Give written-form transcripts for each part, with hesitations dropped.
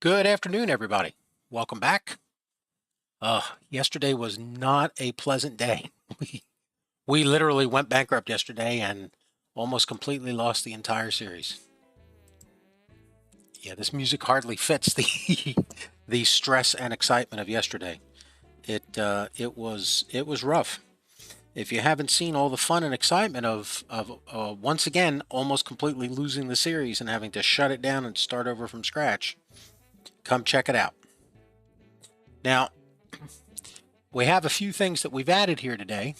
Good afternoon, everybody. Welcome back. Yesterday was not a pleasant day. We literally went bankrupt yesterday and almost completely lost the entire series. Yeah, this music hardly fits the the stress and excitement of yesterday. It was rough. If you haven't seen all the fun and excitement of once again almost completely losing the series and having to shut it down and start over from scratch, come check it out. Now, we have a few things that we've added here today,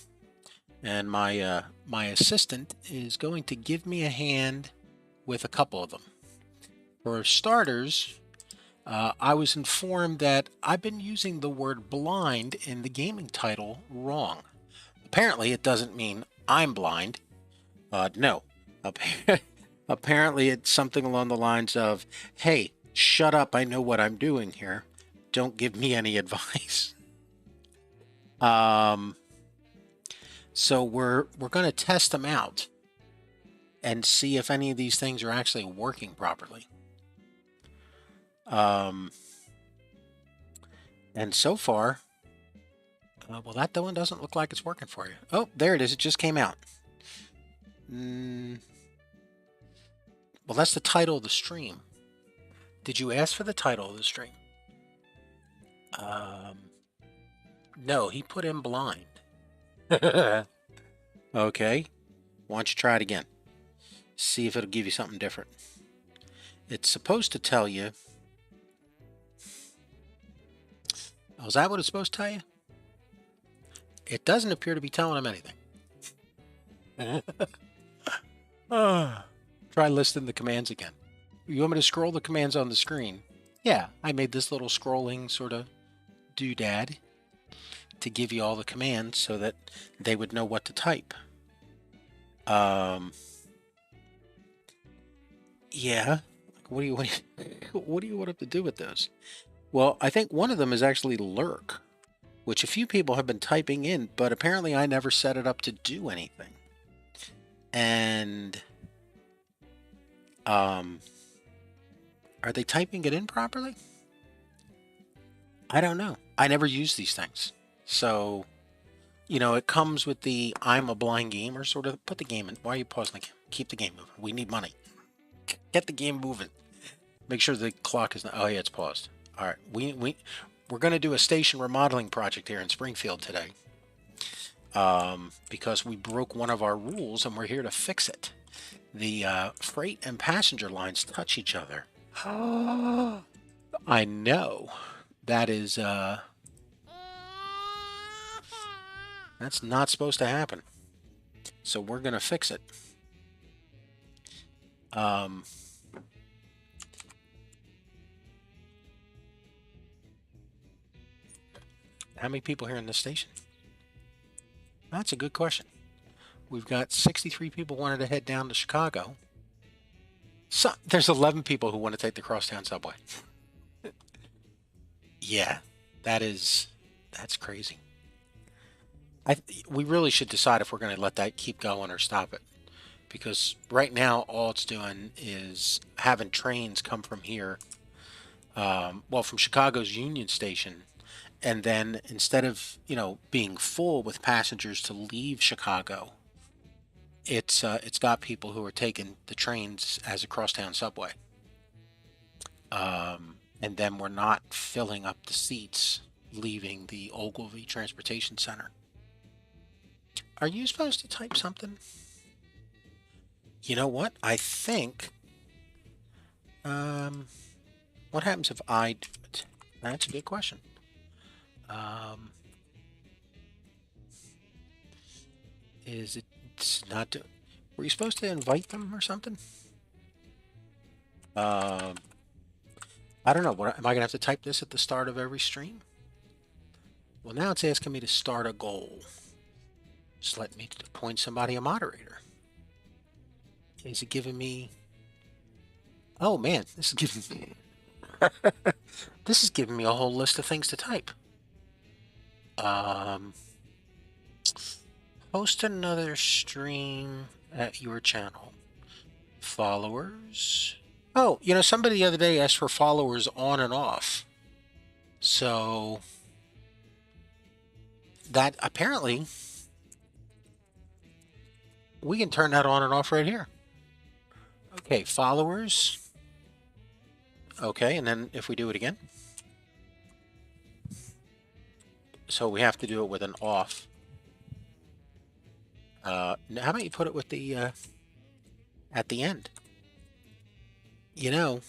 and my assistant is going to give me a hand with a couple of them. For starters, I was informed that I've been using the word blind in the gaming title wrong. Apparently, it doesn't mean I'm blind. No. Apparently, it's something along the lines of, "Hey, shut up! I know what I'm doing here. Don't give me any advice." So we're going to test them out and see if any of these things are actually working properly. And so far, well, that one doesn't look like it's working for you. Oh, there it is. It just came out. Well, that's the title of the stream. Did you ask for the title of the stream? No, he put in blind. Okay. Why don't you try it again? See if it'll give you something different. It's supposed to tell you. Oh, is that what it's supposed to tell you? It doesn't appear to be telling him anything. Try listing the commands again. You want me to scroll the commands on the screen? Yeah, I made this little scrolling sort of doodad to give you all the commands so that they would know what to type. Yeah. What do you want to do with those? Well, I think one of them is actually lurk, which a few people have been typing in, but apparently I never set it up to do anything. And are they typing it in properly? I don't know. I never use these things. So, it comes with the I'm a blind gamer sort of. Put the game in. Why are you pausing? Keep the game moving. We need money. Get the game moving. Make sure the clock is not. Oh yeah, it's paused. All right. We're going to do a station remodeling project here in Springfield today. Because we broke one of our rules and we're here to fix it. The freight and passenger lines touch each other. I know. That is that's not supposed to happen. So we're going to fix it. How many people here in this station? That's a good question. We've got 63 people wanted to head down to Chicago. So there's 11 people who want to take the crosstown subway. Yeah, that's crazy. We really should decide if we're going to let that keep going or stop it. Because right now, all it's doing is having trains come from here, from Chicago's Union Station, and then instead of being full with passengers to leave Chicago, it's got people who are taking the trains as a crosstown subway, and then we're not filling up the seats leaving the Ogilvy Transportation Center. Are you supposed to type something? You know what? I think. What happens if I do it? That's a good question. Is it not? Were you supposed to invite them or something? I don't know. Am I gonna have to type this at the start of every stream? Well, now it's asking me to start a goal. Just let me appoint somebody a moderator. Is it giving me? Oh man, this is giving me. This is giving me a whole list of things to type. Host another stream at your channel. Followers. Oh, you know, somebody the other day asked for followers on and off. So that apparently we can turn that on and off right here. Okay, followers. Okay, and then if we do it again. So we have to do it with an off. How about you put it with the at the end? You know,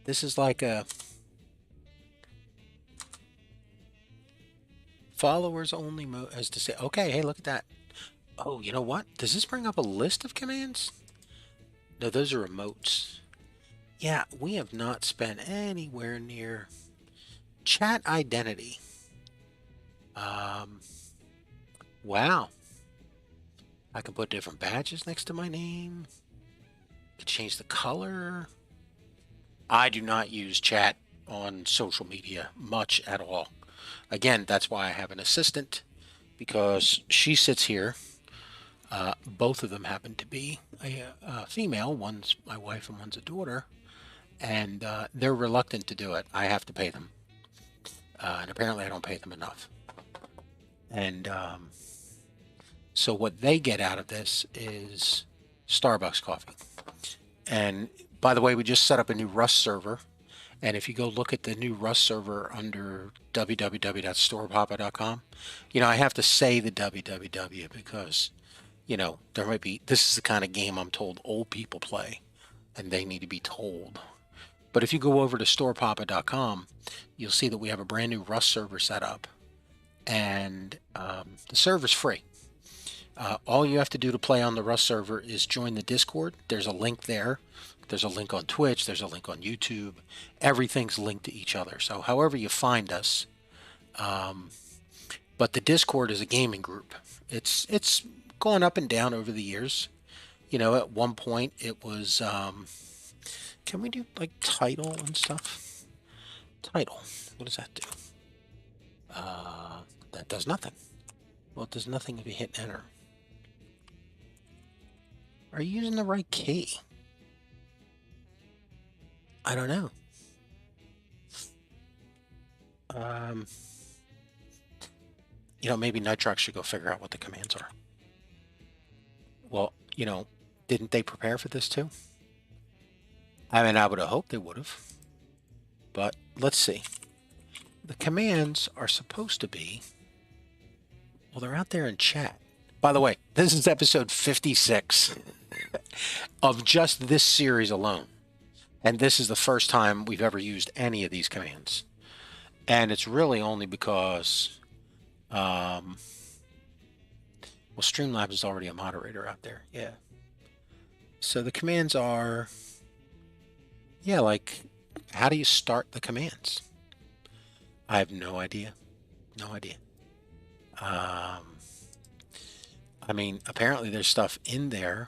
this is like a followers only mode, as to say, okay, hey, look at that. Oh, you know what? Does this bring up a list of commands? No, those are remotes. Yeah, we have not spent anywhere near chat identity. Wow. I can put different badges next to my name. I can change the color. I do not use chat on social media much at all. Again, that's why I have an assistant, because she sits here. Both of them happen to be a female. One's my wife and one's a daughter. And they're reluctant to do it. I have to pay them. And apparently I don't pay them enough. And so what they get out of this is Starbucks coffee. And by the way, we just set up a new Rust server. And if you go look at the new Rust server under www.storepapa.com, you know, I have to say the www because, you know, there might be, this is the kind of game I'm told old people play and they need to be told. But if you go over to storepapa.com, you'll see that we have a brand new Rust server set up. And the server's free. All you have to do to play on the Rust server is join the Discord. There's a link there. There's a link on Twitch. There's a link on YouTube. Everything's linked to each other. So however you find us. But the Discord is a gaming group. It's gone up and down over the years. You know, at one point it was... can we do like title and stuff? Title. What does that do? That does nothing. Well, it does nothing if you hit enter. Are you using the right key? I don't know. You know, maybe Nitrox should go figure out what the commands are. Well, you know, didn't they prepare for this too? I mean, I would have hoped they would have. But let's see. The commands are supposed to be... Well, they're out there in chat. By the way, this is episode 56 of just this series alone. And this is the first time we've ever used any of these commands. And it's really only because... well, Streamlabs is already a moderator out there. Yeah. So the commands are... Yeah, like, how do you start the commands? I have no idea. No idea. I mean, apparently there's stuff in there.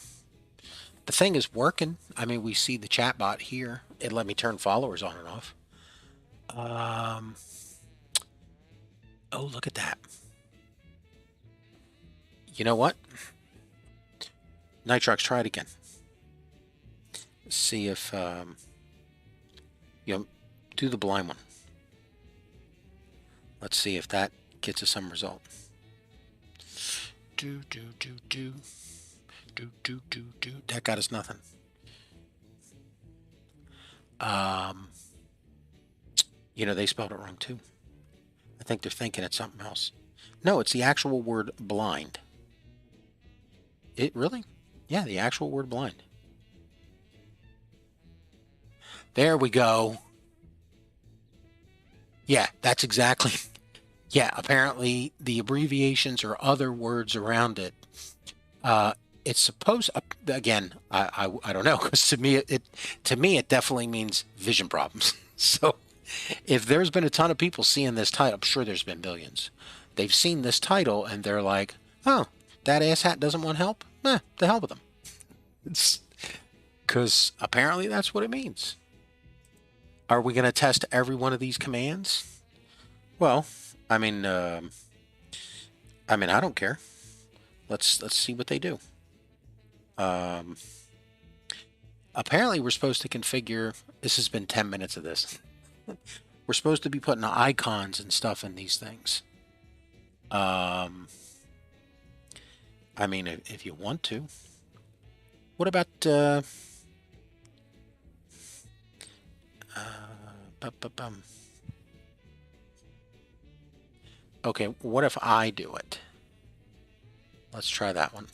The thing is working. I mean, we see the chat bot here. It let me turn followers on and off. Oh, look at that. You know what? Nitrox, try it again. See if, you know, do the blind one. Let's see if that gets us some result. Do. That got us nothing. You know, they spelled it wrong too. I think they're thinking it's something else. No, it's the actual word blind. It really? Yeah, the actual word blind. There we go. Yeah, that's exactly... Yeah, apparently the abbreviations or other words around it. It's supposed... Again, I don't know, because to me it definitely means vision problems. So if there's been a ton of people seeing this title, I'm sure there's been billions. They've seen this title and they're like, oh, that asshat doesn't want help? Eh, the hell with them. It's because apparently that's what it means. Are we going to test every one of these commands? Well, I mean, I don't care. Let's see what they do. Apparently, we're supposed to configure. This has been 10 minutes of this. We're supposed to be putting icons and stuff in these things. I mean, if you want to. What about okay, what if I do it? Let's try that one.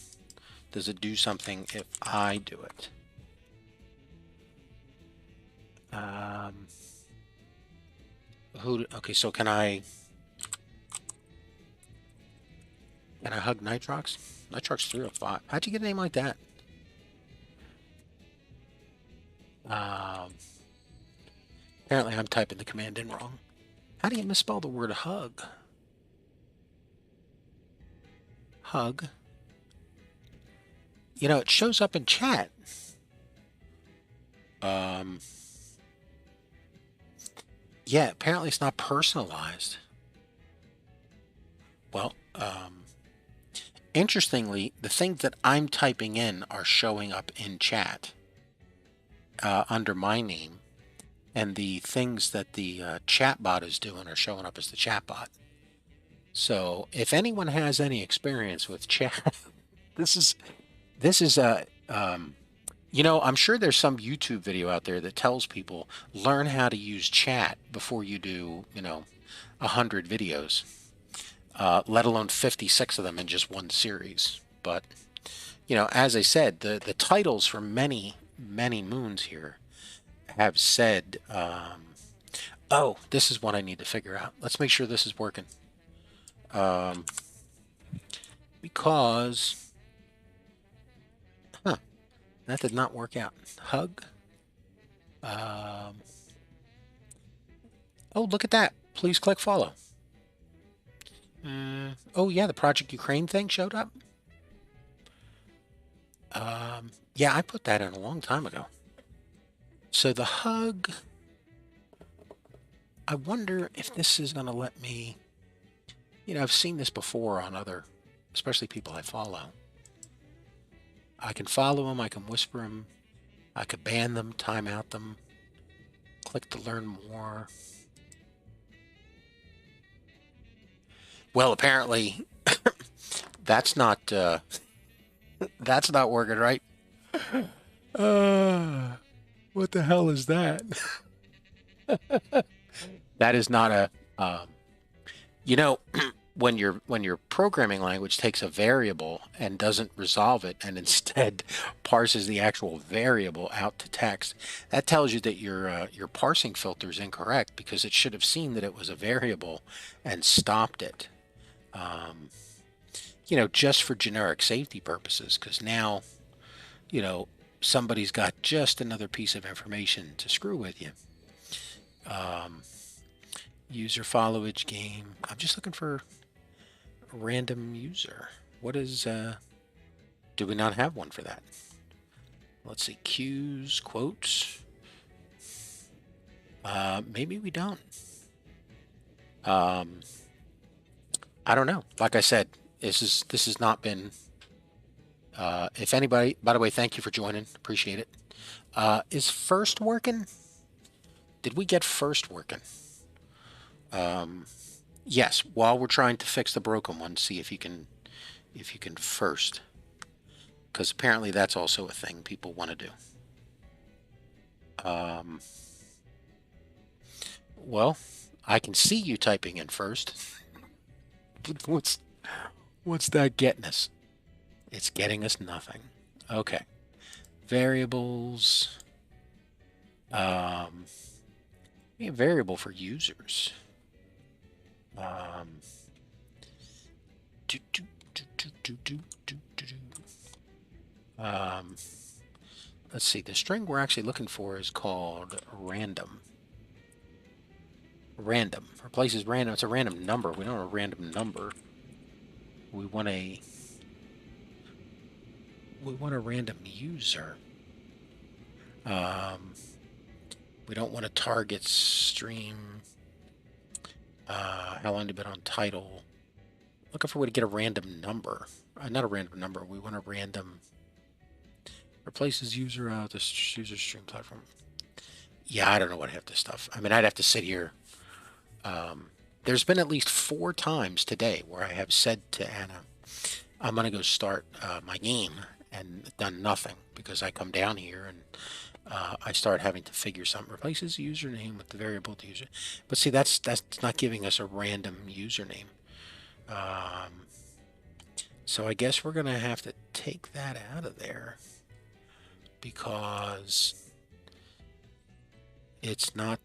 Does it do something if I do it? Okay, so can I hug Nitrox? Nitrox 305. How'd you get a name like that? Apparently I'm typing the command in wrong. How do you misspell the word hug? Hug. You know, it shows up in chat. Yeah, apparently it's not personalized. Well, interestingly, the things that I'm typing in are showing up in chat under my name, and the things that the chatbot is doing are showing up as the chatbot. So if anyone has any experience with chat, this is you know, I'm sure there's some YouTube video out there that tells people learn how to use chat before you do, you know, 100 videos, let alone 56 of them in just one series. But, you know, as I said, the titles for many moons here have said, oh, this is what I need to figure out. Let's make sure this is working. Because, that did not work out. Hug. Oh, look at that. Please click follow. Oh, yeah, the Project Ukraine thing showed up. Yeah, I put that in a long time ago. So the hug, I wonder if this is going to let me, you know, I've seen this before on other, especially people I follow. I can follow them, I can whisper them, I could ban them, time out them, click to learn more. Well, apparently that's not working, right? What the hell is that? That is not a you know, when your programming language takes a variable and doesn't resolve it and instead parses the actual variable out to text, that tells you that your parsing filter is incorrect, because it should have seen that it was a variable and stopped it. You know, just for generic safety purposes, because now, you know, somebody's got just another piece of information to screw with you. User followage game. I'm just looking for a random user. What is, do we not have one for that? Let's see, cues, quotes. Maybe we don't. I don't know. Like I said, this has not been, if anybody, by the way, thank you for joining. Appreciate it. Is first working? Did we get first working? Yes, while we're trying to fix the broken one, see if you can first, because apparently that's also a thing people want to do. Well, I can see you typing in first. What's that getting us? It's getting us nothing. Okay. Variables. A variable for users. Let's see. The string we're actually looking for is called random. Random replaces random. It's a random number. We don't want a random number. We want a random user. We don't want a target stream. How long have you been on title? Looking for a way to get a random number. Not a random number. We want a random Replaces user this user stream platform. Yeah, I don't know what half this stuff. I mean, I'd have to sit here. There's been at least 4 times today where I have said to Anna, I'm going to go start my game and done nothing because I come down here and I start having to figure something. Replaces username with the variable to user. But see, that's not giving us a random username. So I guess we're going to have to take that out of there because it's not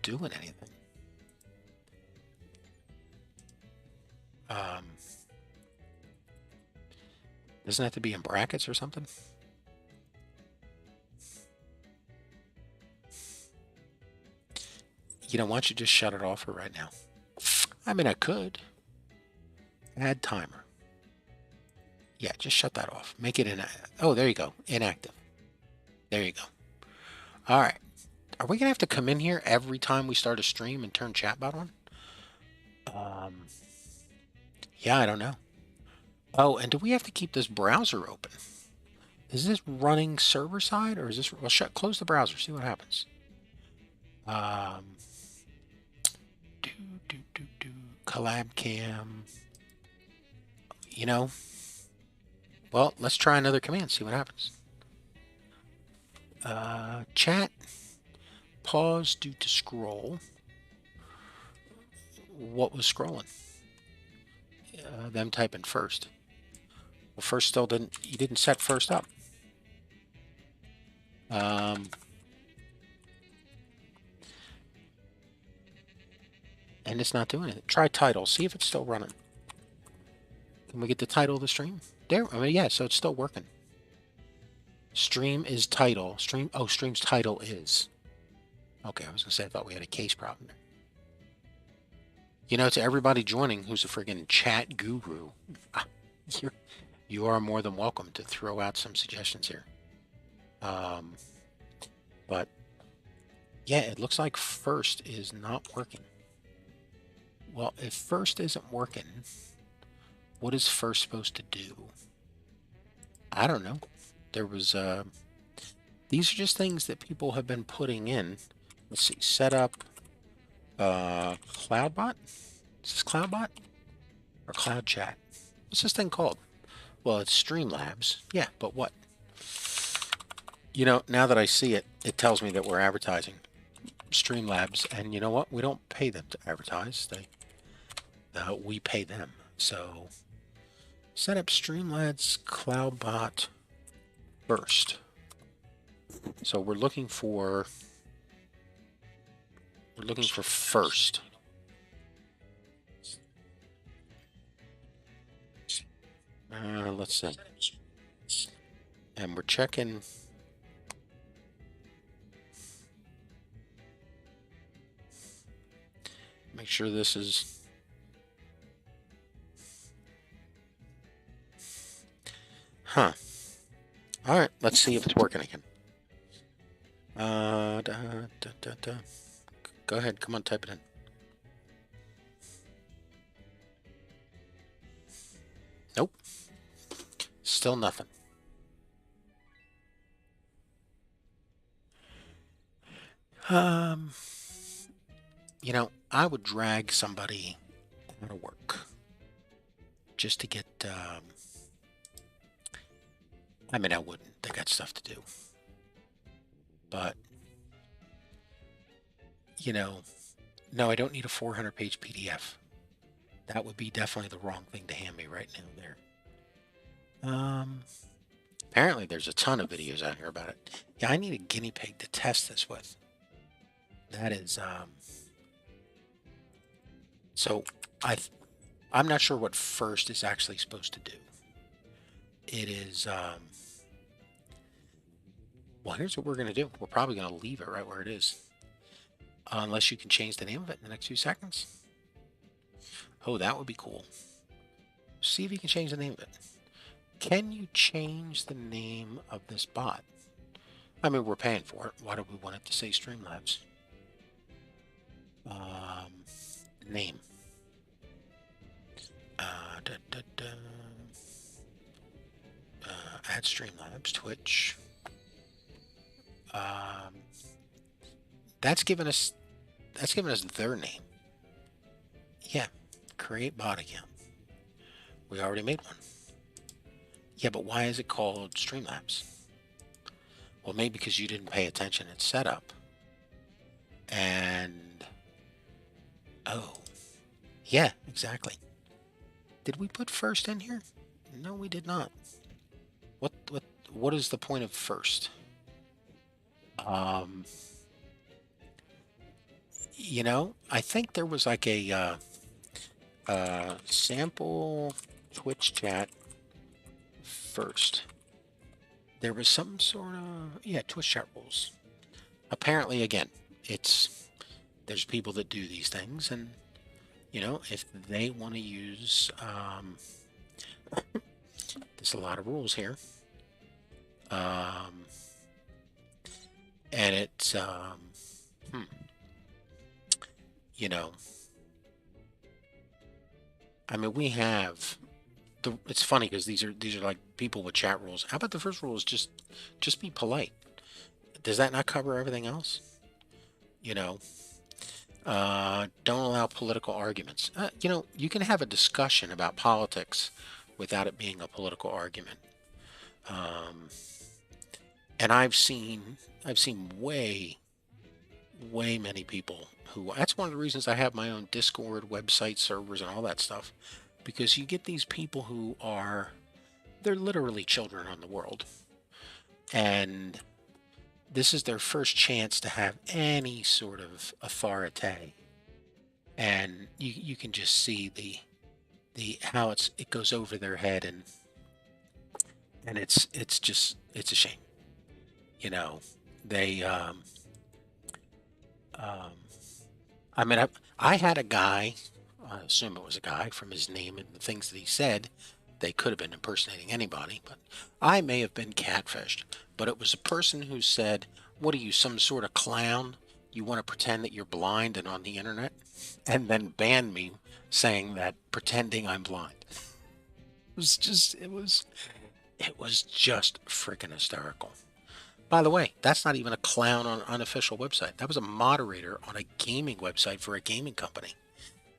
doing anything. Doesn't it have to be in brackets or something? You know, why don't you just shut it off for right now? I mean, I could. Add timer. Yeah, just shut that off. Make it inactive. Oh, there you go. Inactive. There you go. All right. Are we going to have to come in here every time we start a stream and turn chatbot on? Yeah, I don't know. Oh, and do we have to keep this browser open? Is this running server side or is this... Well, close the browser. See what happens. Collab cam. You know... Well, let's try another command, see what happens. Chat, pause due to scroll. What was scrolling? Them typing first. Well, first still didn't, you didn't set first up. And it's not doing it. Try title, see if it's still running. Can we get the title of the stream? There, I mean, yeah, so it's still working. Stream is title. Stream's title is. Okay, I was gonna say I thought we had a case problem there. You know, to everybody joining who's a friggin' chat guru, you are more than welcome to throw out some suggestions here. But yeah, it looks like first is not working. Well, if first isn't working, what is first supposed to do? I don't know. There was, these are just things that people have been putting in. Let's see, set up CloudBot? Is this CloudBot? Or Cloud Chat? What's this thing called? Well, it's Streamlabs. Yeah, but what? You know, now that I see it, it tells me that we're advertising Streamlabs, and you know what? We don't pay them to advertise. We pay them. So, set up Streamlabs CloudBot first. So we're looking for first. Let's see. And we're checking. Make sure this is. Huh. All right, let's see if it's working again. Go ahead, come on, type it in. Nope. Still nothing. You know, I would drag somebody out of work just to get, I mean, I wouldn't. They got stuff to do. But, you know, no, I don't need a 400-page PDF. That would be definitely the wrong thing to hand me right now there. Apparently there's a ton of videos out here about it. Yeah, I need a guinea pig to test this with. That is, so I'm not sure what first is actually supposed to do. It is, well, here's what we're going to do. We're probably going to leave it right where it is. Unless you can change the name of it in the next few seconds. Oh, that would be cool. See if you can change the name of it. Can you change the name of this bot? I mean, we're paying for it. Why do we want it to say Streamlabs? Name. That's Streamlabs, Twitch. That's given us their name. Yeah, create bot account. We already made one. Yeah, but why is it called Streamlabs? Well, maybe because you didn't pay attention at setup. And oh, yeah, exactly. Did we put first in here? No, we did not. What is the point of first? You know, I think there was like a sample Twitch chat first. There was some sort of, yeah, Twitch chat rules. Apparently, again, there's people that do these things, and you know, if they want to use, there's a lot of rules here, and it's, you know, I mean, we have it's funny because these are like people with chat rules. How about the first rule is just be polite? Does that not cover everything else? You know, don't allow political arguments. You know, you can have a discussion about politics without it being a political argument. And I've seen way many people who, that's one of the reasons I have my own Discord, website, servers, and all that stuff, because you get these people who they're literally children on the world, and this is their first chance to have any sort of authority, and you can just see the how it goes over their head, and it's a shame. You know, they I mean, I had a guy, I assume it was a guy from his name and the things that he said. They could have been impersonating anybody, but I may have been catfished. But it was a person who said, "What are you, some sort of clown? You want to pretend that you're blind and on the internet?" And then banned me saying that pretending I'm blind. It was just freaking hysterical. By the way, that's not even a clown on an unofficial website. That was a moderator on a gaming website for a gaming company.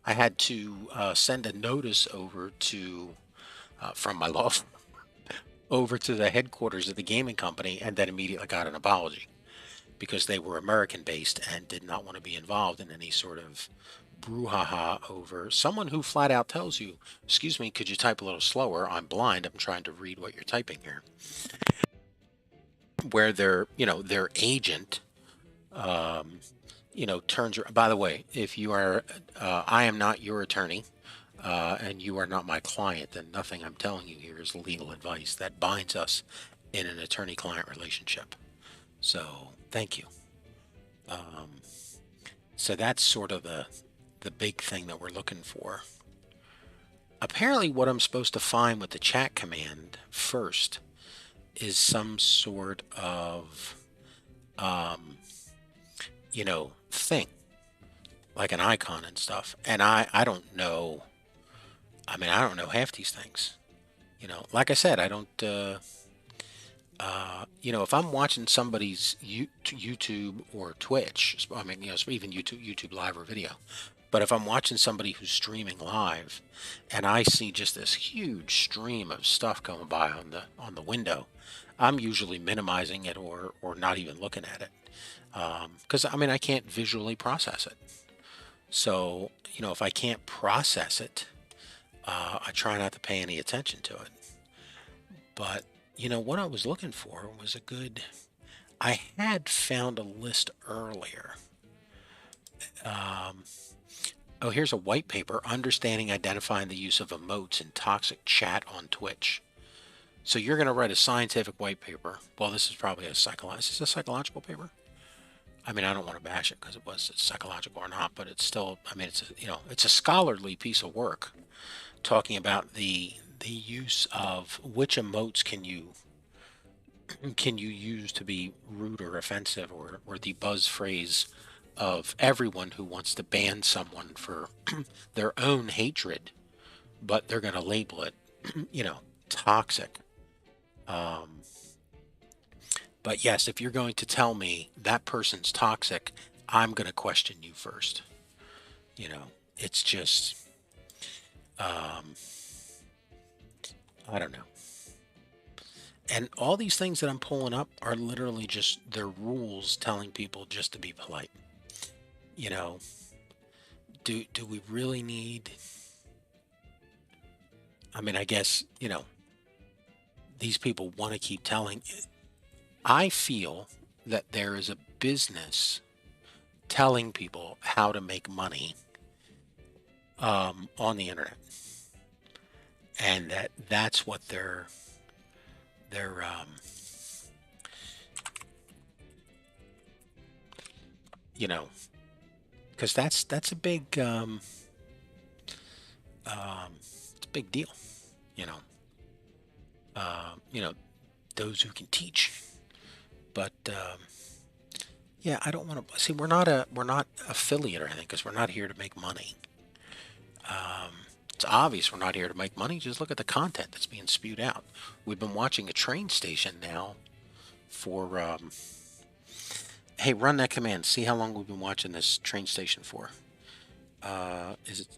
I had to send a notice over to, from my law firm, over to the headquarters of the gaming company, and then immediately got an apology because they were American-based and did not want to be involved in any sort of brouhaha over someone who flat out tells you, "Excuse me, could you type a little slower? I'm blind. I'm trying to read what you're typing here." Where their agent, turns. By the way, if you are, I am not your attorney, and you are not my client, then nothing I'm telling you here is legal advice that binds us in an attorney-client relationship. So thank you. So that's sort of the big thing that we're looking for. Apparently, what I'm supposed to find with the chat command first is some sort of thing, like an icon and stuff, and I don't know. I mean, I don't know half these things. Like I said, I don't if I'm watching somebody's YouTube or Twitch, I mean, even YouTube live or video, but if I'm watching somebody who's streaming live and I see just this huge stream of stuff going by on the window, I'm usually minimizing it or not even looking at it, because I mean, I can't visually process it. So if I can't process it, I try not to pay any attention to it. But what I was looking for was I had found a list earlier. Oh, here's a white paper, Understanding, Identifying the Use of Emotes in Toxic Chat on Twitch. So you're going to write a scientific white paper. Well, this is probably is this a psychological paper? I mean, I don't want to bash it because it's psychological or not, but it's still, I mean, it's a scholarly piece of work talking about the use of which emotes can you use to be rude or offensive, or the buzz phrase of everyone who wants to ban someone for their own hatred, but they're going to label it, toxic. But yes, if you're going to tell me that person's toxic, I'm going to question you first. You know, it's just, I don't know. And all these things that I'm pulling up are literally just their rules telling people just to be polite. You know, do we really need? I mean, I guess these people want to keep telling. I feel that there is a business telling people how to make money on the internet, and that's what they're you know because that's a big it's a big deal. You know, you know those who can teach, but yeah, I don't want to see. We're not affiliate or anything because we're not here to make money. It's obvious we're not here to make money. Just look at the content that's being spewed out. We've been watching a train station now for. Hey, run that command. See how long we've been watching this train station for. Is it?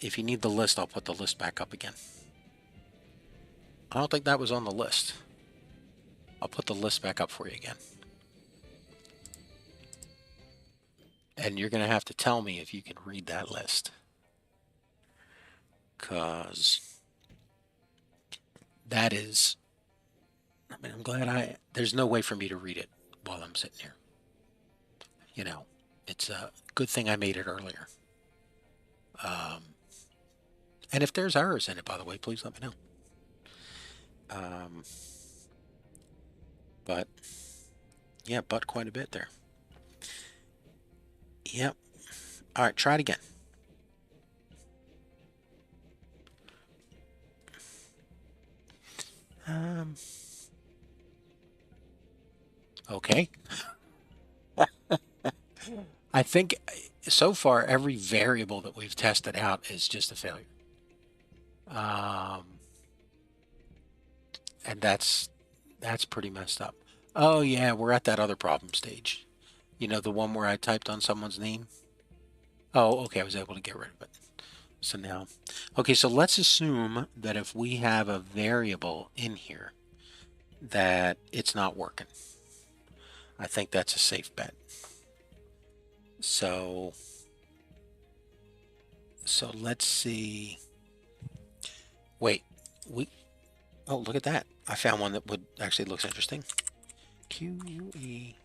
If you need the list, I'll put the list back up again. I don't think that was on the list. I'll put the list back up for you again. And you're going to have to tell me if you can read that list. Because that is, I mean, I'm glad there's no way for me to read it while I'm sitting here. You know, it's a good thing I made it earlier. And if there's errors in it, by the way, please let me know. But yeah, but quite a bit there. Yep. All right, try it again. Okay. I think so far every variable that we've tested out is just a failure. And that's pretty messed up. Oh yeah, we're at that other problem stage. You know, the one where I typed on someone's name? Oh, okay, I was able to get rid of it. So now, okay, so let's assume that if we have a variable in here that it's not working. I think that's a safe bet. So let's see. Wait, oh, look at that. I found one that would actually looks interesting. QUE.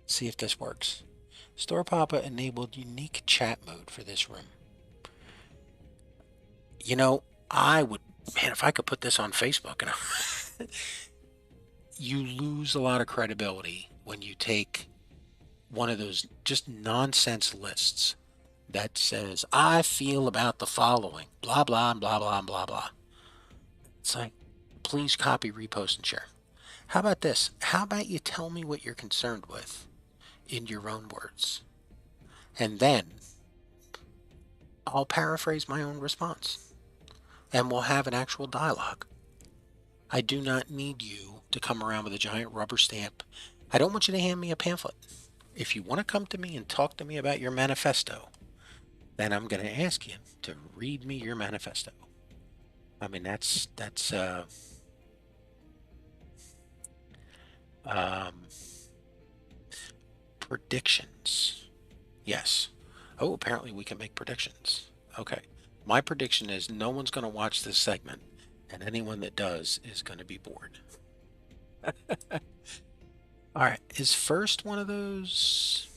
See if this works. Store Papa enabled unique chat mode for this room. You know, I would, man, if I could put this on Facebook, you lose a lot of credibility when you take one of those just nonsense lists that says, I feel about the following, blah, blah, blah, blah, blah, blah. It's like, please copy, repost, and share. How about this? How about you tell me what you're concerned with in your own words? And then I'll paraphrase my own response and we'll have an actual dialogue. I do not need you to come around with a giant rubber stamp. I don't want you to hand me a pamphlet. If you want to come to me and talk to me about your manifesto, then I'm going to ask you to read me your manifesto. I mean, that's predictions. Yes. Oh, apparently we can make predictions. Okay. My prediction is no one's going to watch this segment, and anyone that does is going to be bored. All right. Is first one of those?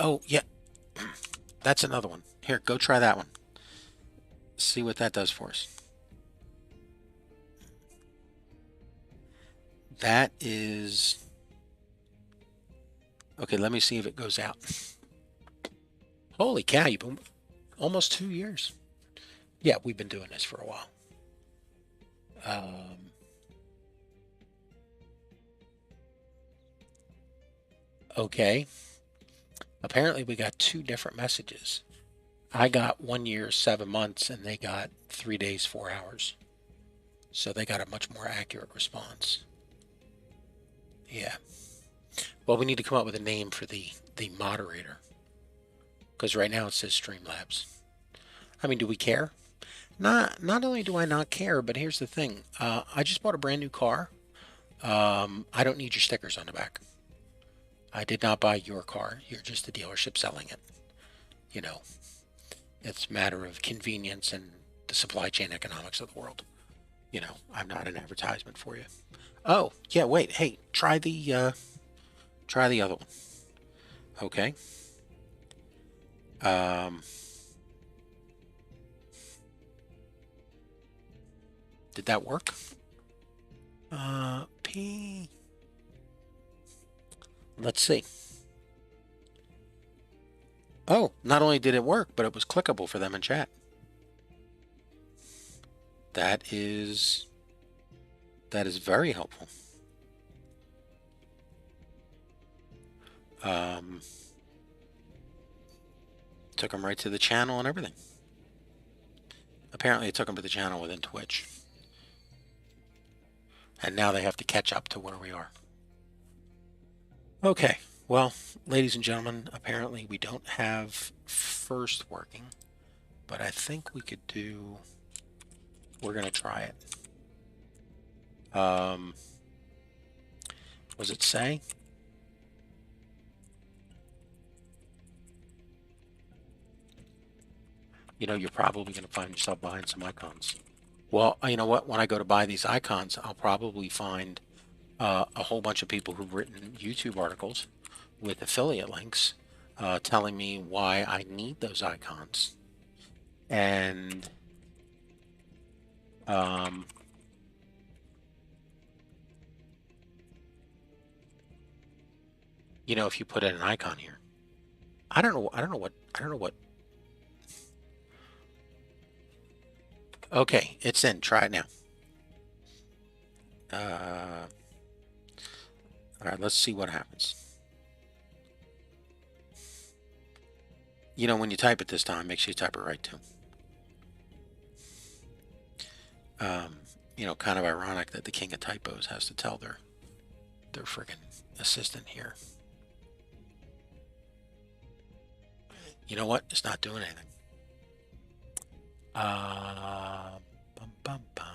Oh, yeah. That's another one. Here, go try that one. See what that does for us. That is... Okay, let me see if it goes out. Holy cow, you've been almost 2 years. Yeah, we've been doing this for a while. Okay. Apparently we got two different messages. I got 1 year, 7 months, and they got 3 days, 4 hours. So they got a much more accurate response. Yeah. Well, we need to come up with a name for the moderator. Because right now it says Streamlabs. I mean, do we care? Not only do I not care, but here's the thing. I just bought a brand new car. I don't need your stickers on the back. I did not buy your car. You're just the dealership selling it. You know, it's a matter of convenience and the supply chain economics of the world. You know, I'm not an advertisement for you. Oh, yeah, wait. Hey, try the other one. Okay. Did that work? P. Let's see. Oh, not only did it work, but it was clickable for them in chat. That is very helpful. Took them right to the channel and everything. Apparently it took them to the channel within Twitch. And now they have to catch up to where we are. Okay, well, ladies and gentlemen, apparently we don't have first working, but I think we could do, we're going to try it. What does it say? You know, you're probably going to find yourself behind some icons. Well, you know what? When I go to buy these icons, I'll probably find a whole bunch of people who've written YouTube articles with affiliate links telling me why I need those icons. And you know, if you put in an icon here, I don't know what. Okay, it's in. Try it now. All right, let's see what happens. You know, when you type it this time, make sure you type it right too. You know, kind of ironic that the king of typos has to tell their friggin' assistant here. You know what? It's not doing anything. Bum, bum, bum.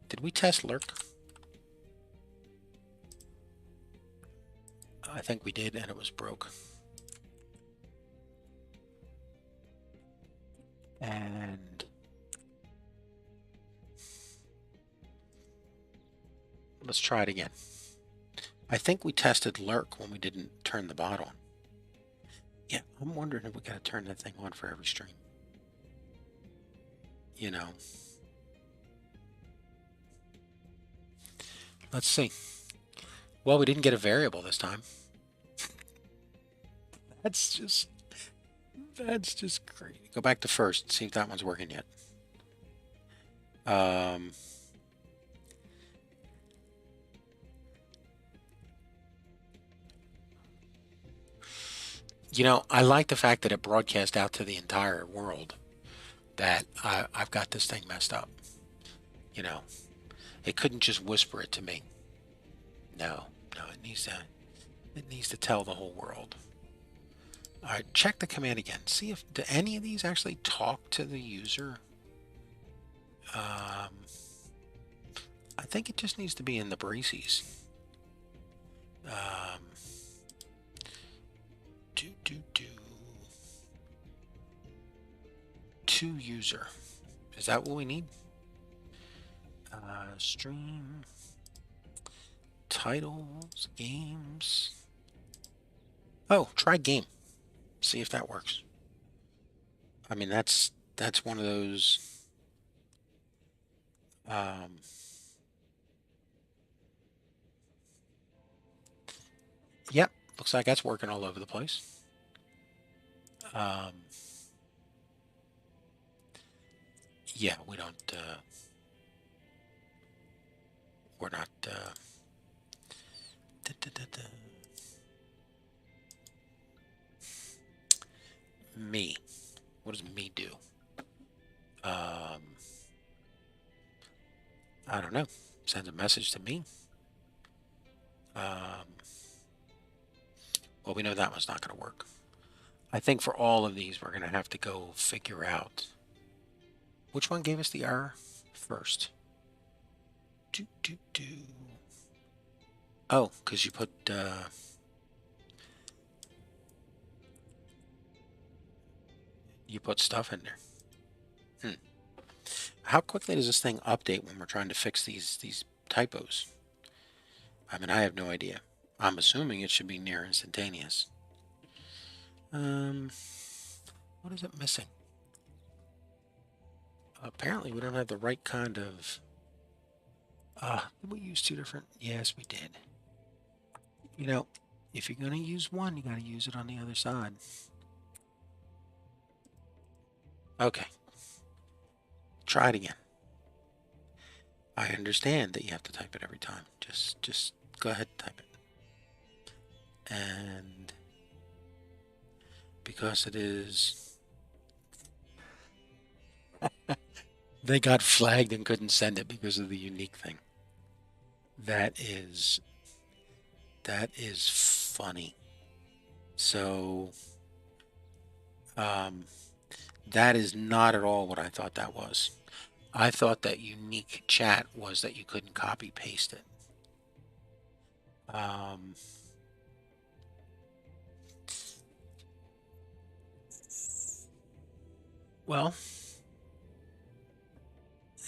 Did we test lurk? I think we did, and it was broke. And let's try it again. I think we tested lurk when we didn't turn the bot on. Yeah, I'm wondering if we gotta turn that thing on for every stream. You know. Let's see. Well, we didn't get a variable this time. That's just great. Go back to first, see if that one's working yet. You know, I like the fact that it broadcast out to the entire world that I've got this thing messed up. You know, it couldn't just whisper it to me. No, it needs to tell the whole world. All right, check the command again. See if do any of these actually talk to the user. I think it just needs to be in the braces. To user. Is that what we need? Stream. Titles. Games. Oh, try game. See if that works. I mean, that's one of those. Yep, looks like that's working all over the place. Yeah, we don't. we're not. Me. What does me do? I don't know. Sends a message to me. Well, we know that one's not going to work. I think for all of these, we're going to have to go figure out which one gave us the error first. Oh, because you put stuff in there. How quickly does this thing update when we're trying to fix these typos? I mean, I have no idea. I'm assuming it should be near instantaneous. What is it missing? Apparently we don't have the right kind of... did we use two different? Yes, we did. You know, if you're going to use one, you got to use it on the other side. Okay. Try it again. I understand that you have to type it every time. Just go ahead and type it. And because it is... They got flagged and couldn't send it because of the unique thing. That is funny. So, that is not at all what I thought that was. I thought that unique chat was that you couldn't copy paste it. Well,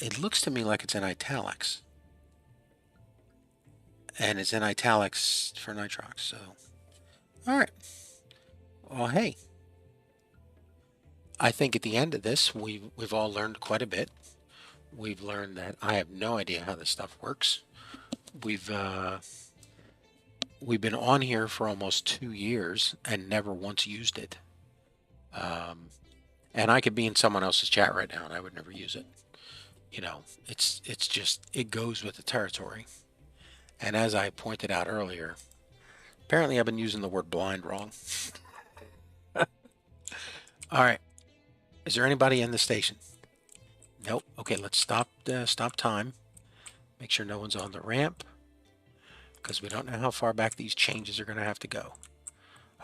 it looks to me like it's in italics. And it's in italics for nitrox, so... Alright. Well, hey. I think at the end of this, we've all learned quite a bit. We've learned that I have no idea how this stuff works. We've been on here for almost 2 years and never once used it. And I could be in someone else's chat right now and I would never use it. You know, it's just, it goes with the territory. And as I pointed out earlier, apparently I've been using the word blind wrong. All right. Is there anybody in the station? Nope. Okay, let's stop time. Make sure no one's on the ramp, because we don't know how far back these changes are going to have to go.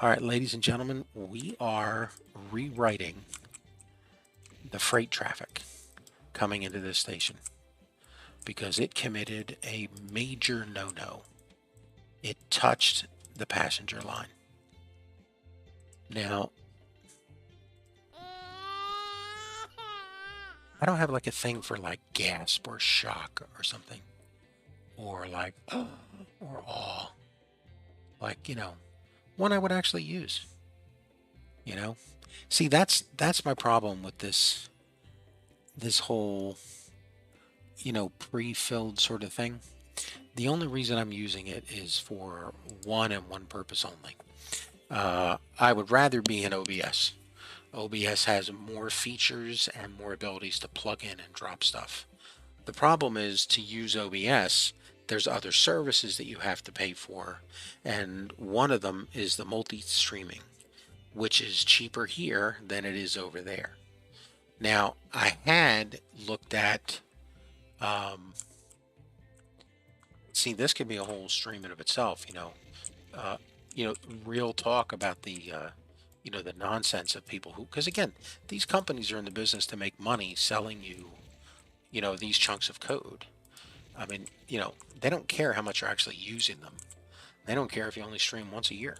All right, ladies and gentlemen, we are rewriting the freight traffic coming into this station because it committed a major no-no. It touched the passenger line. Now, I don't have like a thing for like gasp or shock or something, or like or awe, like, you know, one I would actually use. You know, see, that's my problem with this whole, you know, pre-filled sort of thing. The only reason I'm using it is for one and one purpose only. I would rather be in OBS. OBS has more features and more abilities to plug in and drop stuff. The problem is, to use OBS, there's other services that you have to pay for, and one of them is the multi-streaming, which is cheaper here than it is over there. Now, I had looked at, see, this could be a whole stream in of itself, you know, real talk about the, you know, the nonsense of people who, because again, these companies are in the business to make money selling you, you know, these chunks of code. I mean, you know, they don't care how much you're actually using them. They don't care if you only stream once a year.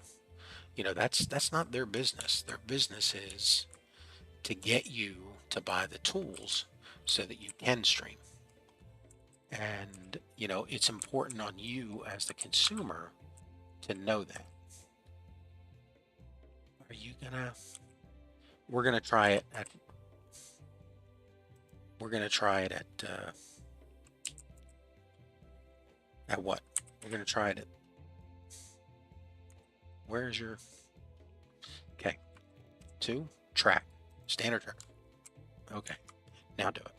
You know, that's not their business. Their business is to get you to buy the tools so that you can stream. And, you know, it's important on you as the consumer to know that. Are you gonna... We're gonna try it at... We're gonna try it at what? We're gonna try it at... Where's your... Okay. 2, track. Standard track. Okay. Now do it.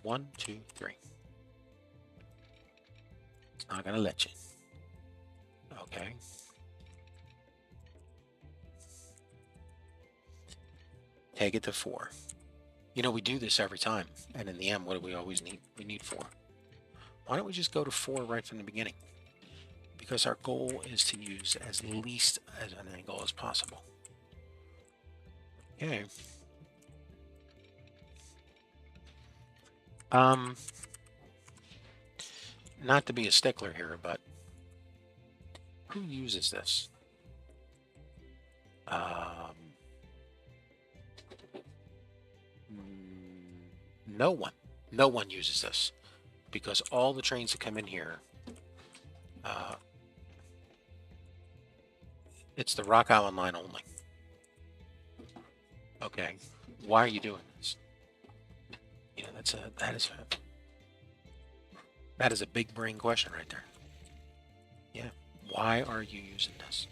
1, 2, 3. not going to let you. Okay. Take it to 4. You know, we do this every time, and in the end, what do we always need? We need 4. Why don't we just go to 4 right from the beginning? Because our goal is to use as least as an angle as possible. Okay. Not to be a stickler here, but who uses this? No one. No one uses this because all the trains that come in here, it's the Rock Island line only. Okay, why are you doing this? You know, that is a big brain question right there. Yeah, why are you using this?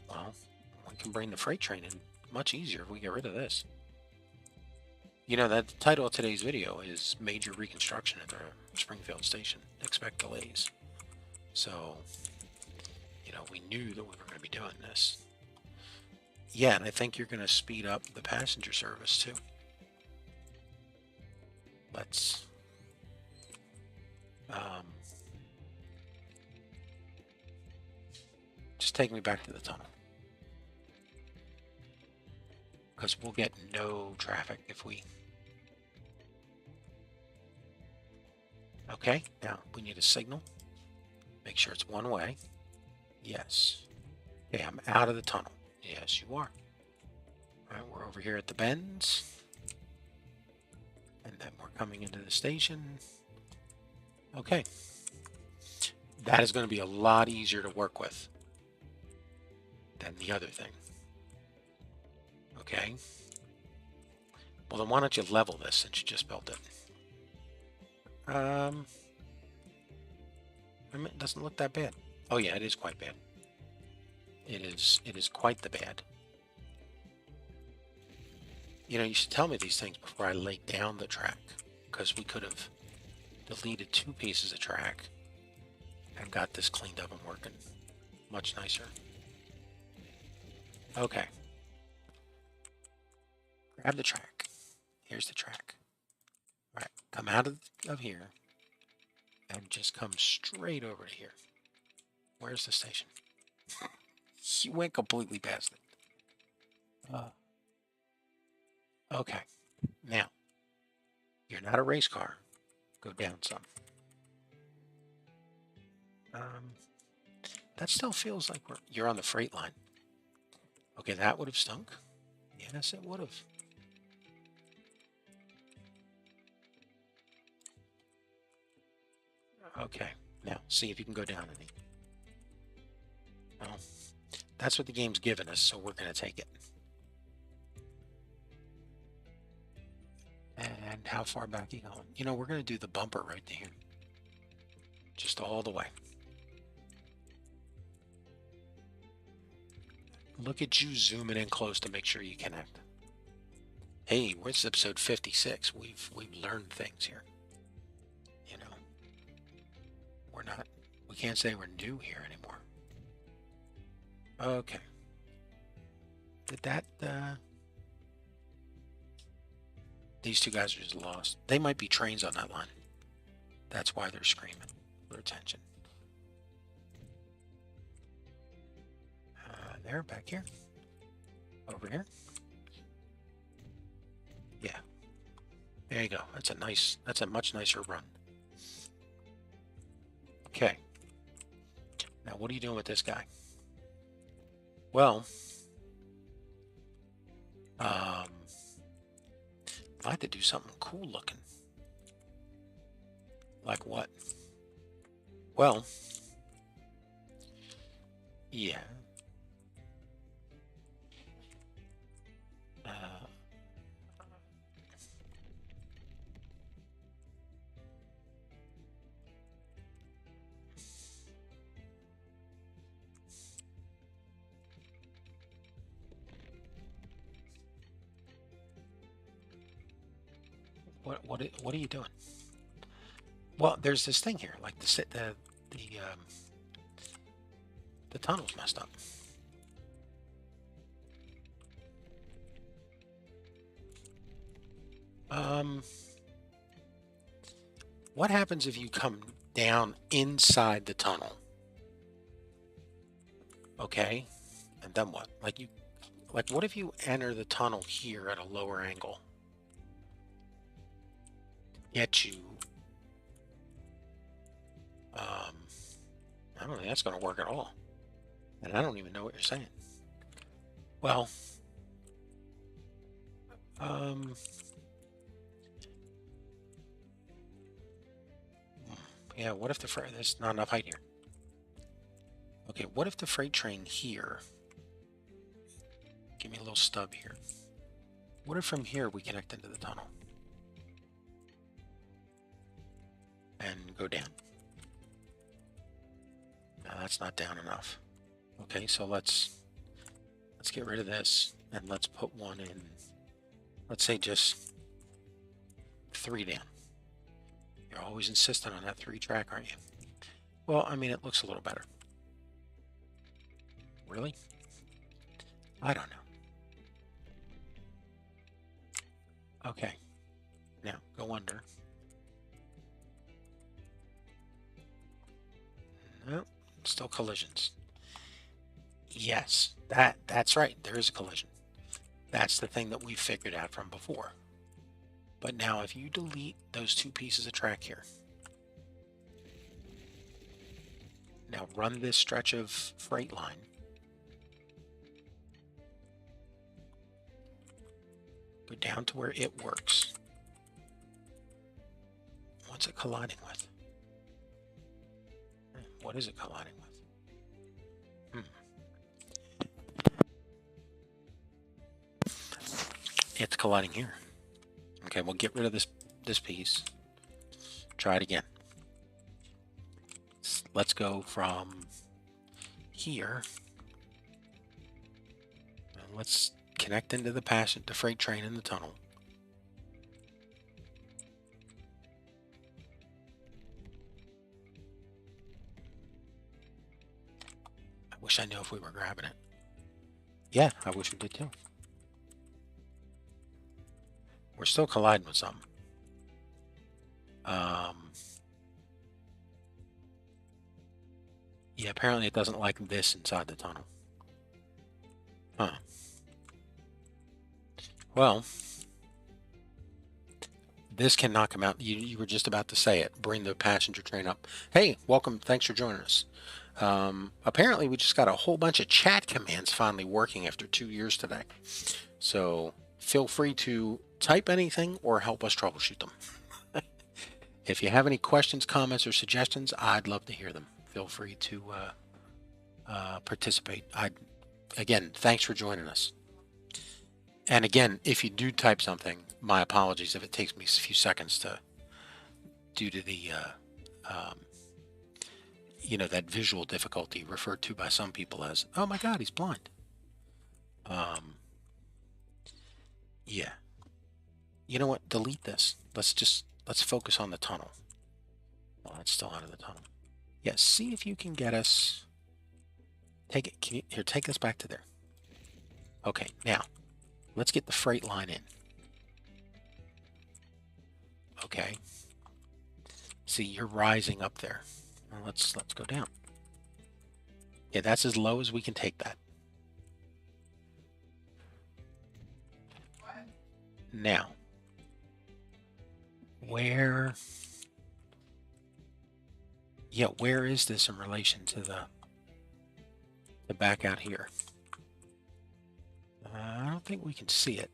Well, we can bring the freight train in much easier if we get rid of this. You know, that the title of today's video is Major Reconstruction at the Springfield Station. Expect delays. So, you know, we knew that we were going to be doing this. Yeah, and I think you're going to speed up the passenger service too. Let's... just take me back to the tunnel. Because we'll get no traffic if we... Okay, now we need a signal. Make sure it's one way. Yes. Okay, I'm out of the tunnel. Yes, you are. All right, we're over here at the bends. And then we're coming into the station. Okay. That is going to be a lot easier to work with than the other thing. Okay. Well, then why don't you level this since you just built it? I mean, it doesn't look that bad. Oh yeah, it is quite bad. It is quite the bad. You know, you should tell me these things before I lay down the track, because we could have deleted 2 pieces of track and got this cleaned up and working much nicer. Okay. Grab the track. Here's the track. All right, come out of here and just come straight over to here. Where's the station? He went completely past it. Okay. Now, you're not a race car. Go down some. That still feels like you're on the freight line. Okay, that would have stunk. Yes, it would have. Okay, now see if you can go down any. Well, that's what the game's given us, so we're going to take it. And how far back are you going? You know, we're going to do the bumper right here. Just all the way. Look at you zooming in close to make sure you connect. Hey, where's episode 56? We've learned things here. You know, we can't say we're new here anymore. Okay. Did that, these 2 guys are just lost. They might be trains on that line. That's why they're screaming for attention. There, back here. Over here. Yeah. There you go. That's a much nicer run. Okay. Now, what are you doing with this guy? Well, I'd like to do something cool looking. Like what? Well, yeah. What are you doing? Well, there's this thing here, like the the tunnel's messed up. What happens if you come down inside the tunnel? Okay, and then what? Like what if you enter the tunnel here at a lower angle? Get you. I don't think that's going to work at all. And I don't even know what you're saying. Well, yeah, what if there's not enough height here? Okay, what if the freight train here, give me a little stub here. What if from here we connect into the tunnel? And go down. No, that's not down enough. Okay, so let's get rid of this and let's put one in, let's say just 3 down. You're always insistent on that 3 track, aren't you? Well, I mean, it looks a little better. Really? I don't know. Okay, now go under. No, still collisions. Yes, that's right. There is a collision. That's the thing that we figured out from before. But now if you delete those 2 pieces of track here, now run this stretch of freight line. Go down to where it works. What's it colliding with? What is it colliding with? It's colliding here. Okay, we'll get rid of this piece. Try it again. Let's go from here. And let's connect into the freight train in the tunnel. I wish I knew if we were grabbing it. Yeah, I wish we did too. We're still colliding with something. Yeah, apparently it doesn't like this inside the tunnel. Huh. Well, this cannot come out. You were just about to say it. Bring the passenger train up. Hey, welcome. Thanks for joining us. Apparently we just got a whole bunch of chat commands finally working after 2 years today. So feel free to type anything or help us troubleshoot them. If you have any questions, comments, or suggestions, I'd love to hear them. Feel free to participate. Again, thanks for joining us. And again, if you do type something, my apologies if it takes me a few seconds due to the that visual difficulty referred to by some people as, oh my God, he's blind. Yeah. You know what? Delete this. Let's focus on the tunnel. Well, it's still out of the tunnel. Yeah, see if you can get us. Take it. Here, take us back to there. Okay, now let's get the freight line in. Okay. See, you're rising up there. Well, let's go down. Yeah, that's as low as we can take that. Now, where is this in relation to the back out here? I don't think we can see it.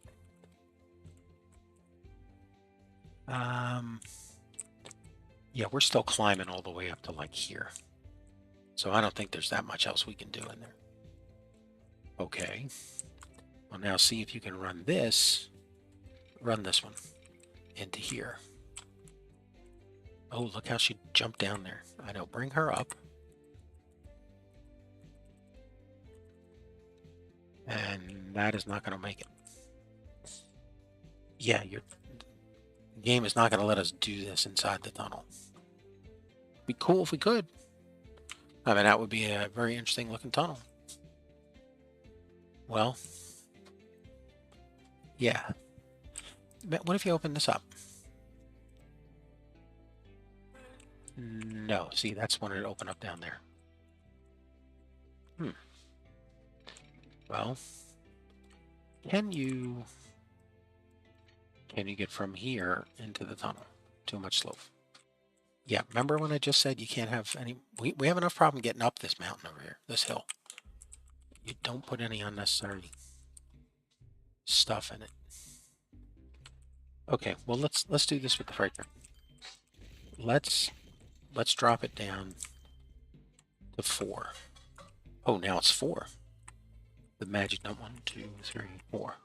Yeah, we're still climbing all the way up to like here. So I don't think there's that much else we can do in there. Okay. Well, now see if you can run this one into here. Oh, look how she jumped down there. I know, bring her up. And that is not going to make it. Yeah, the game is not going to let us do this inside the tunnel. Be cool if we could. I mean, that would be a very interesting looking tunnel. Well, yeah. But what if you open this up? No, see, that's when it opened up down there. Well, can you get from here into the tunnel? Too much slope. Yeah, remember when I just said you can't have any... We have enough problem getting up this mountain over here, this hill. You don't put any unnecessary stuff in it. Okay, well let's do this with the freight train. Let's drop it down to 4. Oh, now it's 4. The magic number 1, 2, 3, 4.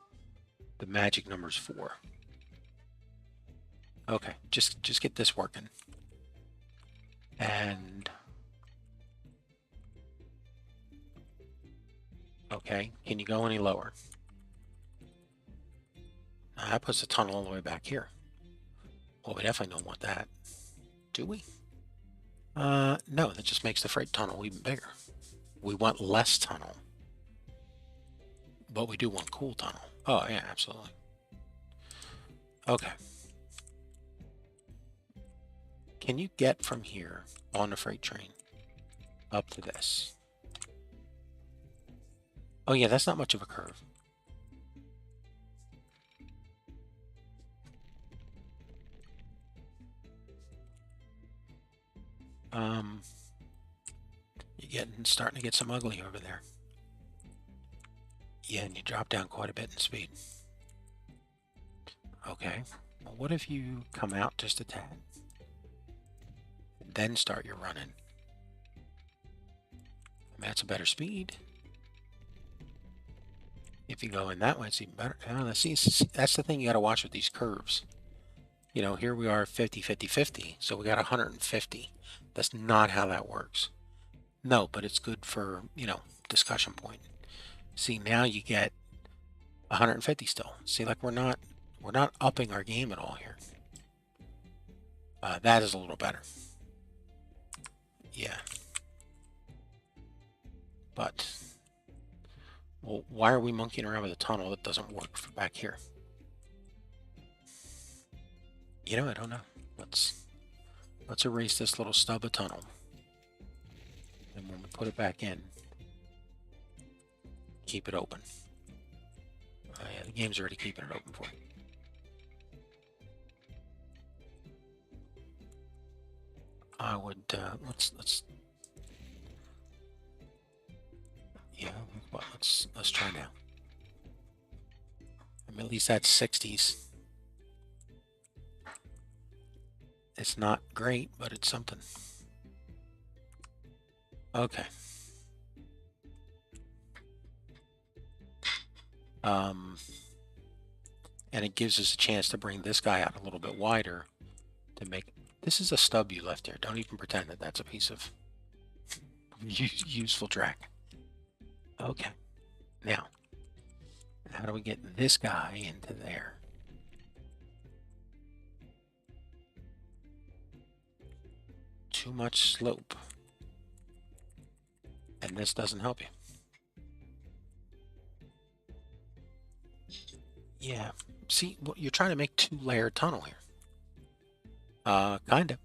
The magic number is 4. Okay, just get this working. And okay, can you go any lower? Now that puts the tunnel all the way back here. Well, we definitely don't want that. Do we? No, that just makes the freight tunnel even bigger. We want less tunnel. But we do want cool tunnel. Oh, yeah, absolutely. Okay. Can you get from here on the freight train up to this? Oh, yeah, that's not much of a curve. You're starting to get some ugly over there. Yeah, and you drop down quite a bit in speed. Okay. Well, what if you come out just a tad? Then start your running. I mean, that's a better speed. If you go in that way, it's even better. See, that's the thing you got to watch with these curves. You know, here we are 50, 50, 50. So we got 150. That's not how that works. No, but it's good for, you know, discussion point. See, now you get 150 still. See, like we're not upping our game at all here. That is a little better. Yeah. But, well, why are we monkeying around with a tunnel that doesn't work for back here? You know, I don't know. Let's erase this little stub of tunnel. And when we put it back in, keep it open. Yeah, the game's already keeping it open for you. I would, let's yeah, well, let's try now. I mean, at least that's 60s. It's not great, but it's something. Okay. And it gives us a chance to bring this guy out a little bit wider to make... This is a stub you left here. Don't even pretend that that's a piece of useful track. Okay. Now, how do we get this guy into there? Too much slope. And this doesn't help you. Yeah. See, well, you're trying to make 2-layer tunnel here. Kind of.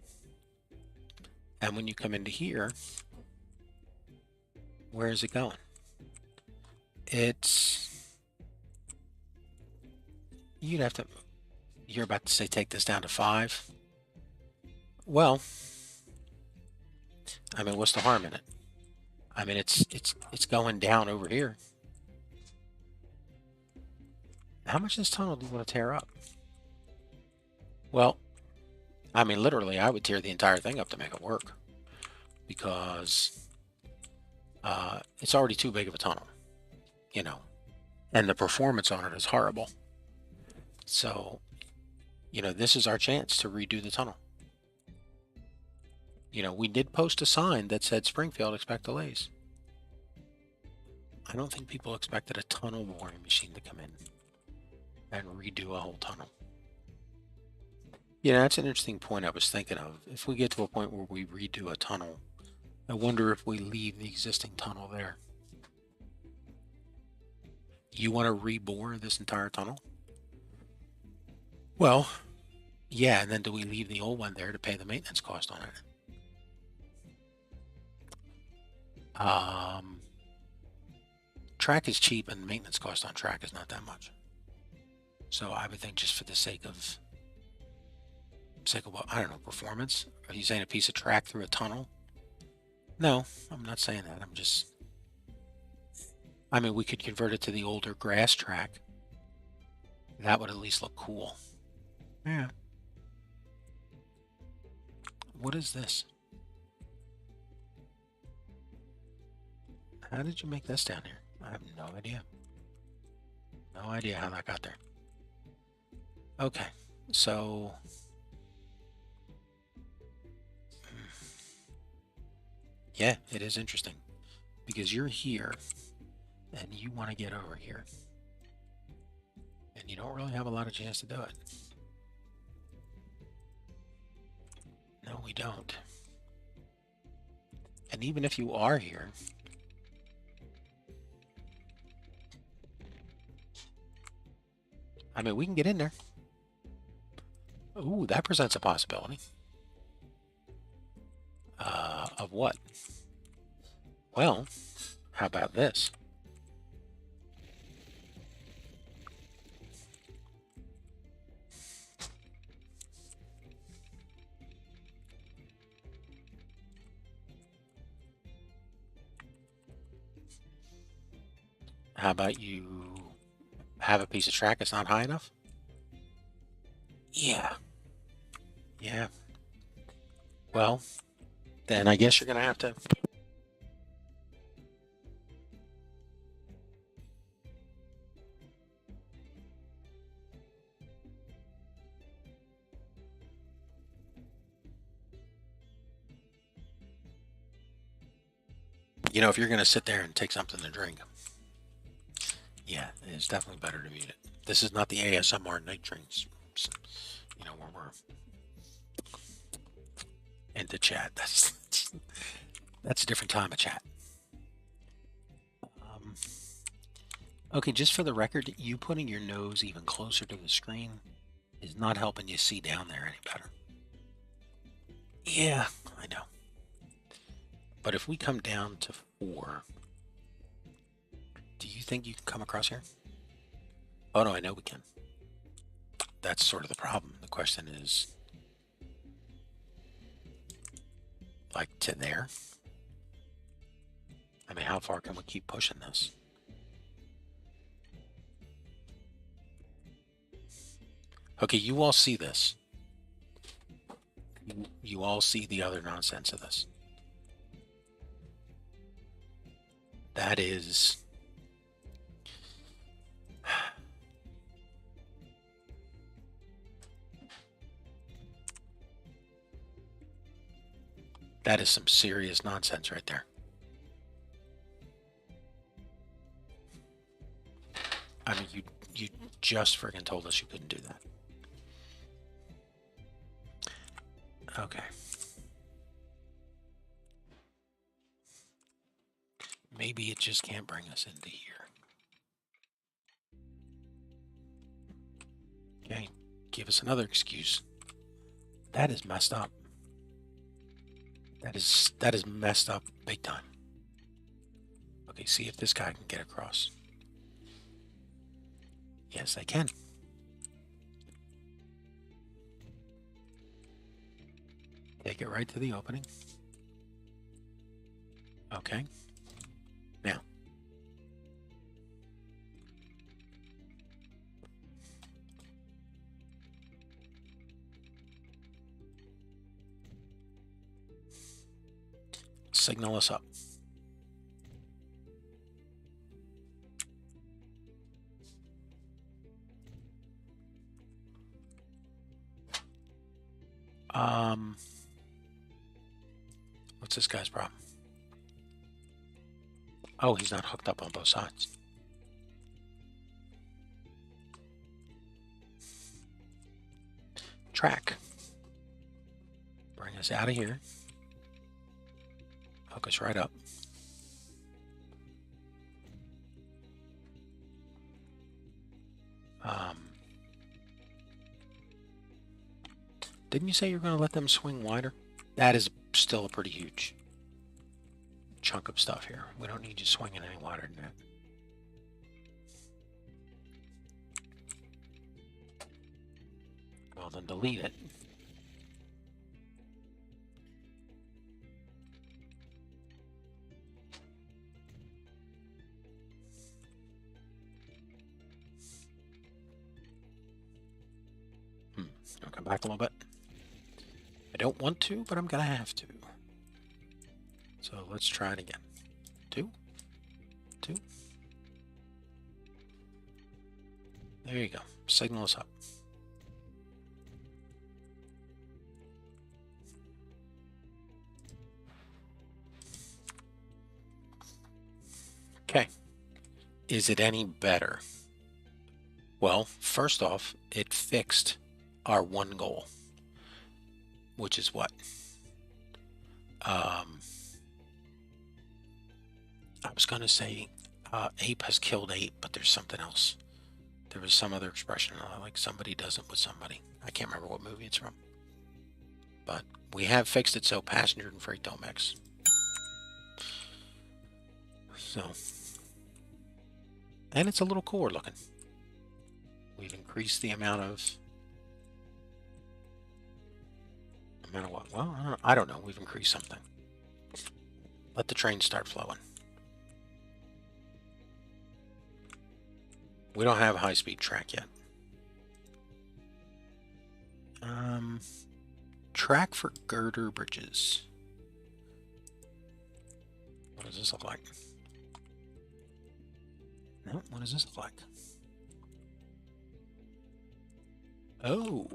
And when you come into here, where is it going? You'd have to... You're about to say take this down to 5. Well, I mean, what's the harm in it? I mean, it's going down over here. How much of this tunnel do you want to tear up? Well, I mean, literally, I would tear the entire thing up to make it work. Because it's already too big of a tunnel, you know. And the performance on it is horrible. So, you know, this is our chance to redo the tunnel. You know, we did post a sign that said Springfield, expect delays. I don't think people expected a tunnel boring machine to come in and redo a whole tunnel. Yeah, that's an interesting point I was thinking of. If we get to a point where we redo a tunnel I wonder if we leave the existing tunnel there. You want to rebore this entire tunnel? Well, yeah, and then do we leave the old one there to pay the maintenance cost on it? Track is cheap and maintenance cost on track is not that much. So I would think just for the sake of what, I don't know, performance? Are you saying a piece of track through a tunnel? No, I'm not saying that. I mean, we could convert it to the older grass track. That would at least look cool. Yeah. What is this? How did you make this down here? I have no idea. No idea how that got there. Okay, so... yeah, it is interesting. Because you're here, and you want to get over here. And you don't really have a lot of chance to do it. No, we don't. And even if you are here... I mean, we can get in there. Ooh, that presents a possibility. Of what? Well, how about this? How about you have a piece of track that's not high enough? Yeah. Yeah. Well, then I guess you're going to have to... You know, if you're going to sit there and take something to drink, yeah, it's definitely better to mute it. This is not the ASMR night drinks, you know, where we're into chat. That's a different time of chat. Okay, just for the record, you putting your nose even closer to the screen is not helping you see down there any better. Yeah, I know. But if we come down to 4, do you think you can come across here? Oh no, I know we can. That's sort of the problem. The question is, like, to there? I mean, how far can we keep pushing this? Okay, you all see this. You all see the other nonsense of this. That is... that is some serious nonsense right there. I mean, you just friggin' told us you couldn't do that. Okay. Maybe it just can't bring us into here. Okay, give us another excuse. That is messed up. That is messed up big time. Okay, see if this guy can get across. Yes, I can. Take it right to the opening. Okay. Now. Signal us up. What's this guy's problem? Oh, he's not hooked up on both sides. Track. Bring us out of here. Hook us right up. Didn't you say you're going to let them swing wider? That is still a pretty huge chunk of stuff here. We don't need you swinging any wider than that. Well, then delete it. I'll come back a little bit. I don't want to, but I'm going to have to. So let's try it again. 2, 2. There you go. Signal us up. Okay. Is it any better? Well, first off, it fixed our one goal, which is what? I was going to say ape has killed ape, but there's something else. There was some other expression, like somebody does it with somebody. I can't remember what movie it's from. But we have fixed it so passenger and freight don't mix. So, and it's a little cooler looking. We've increased the amount of what? Well, I don't know. We've increased something. Let the train start flowing. We don't have a high-speed track yet. Track for girder bridges. What does this look like? No, what does this look like? Oh.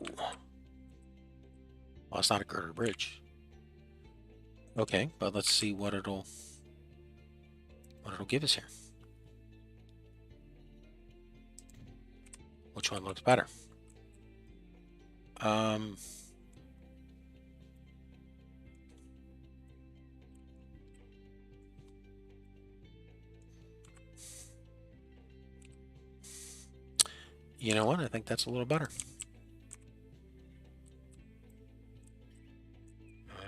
Well, it's not a girder bridge. Okay, but let's see what it'll give us here. Which one looks better? You know what? I think that's a little better.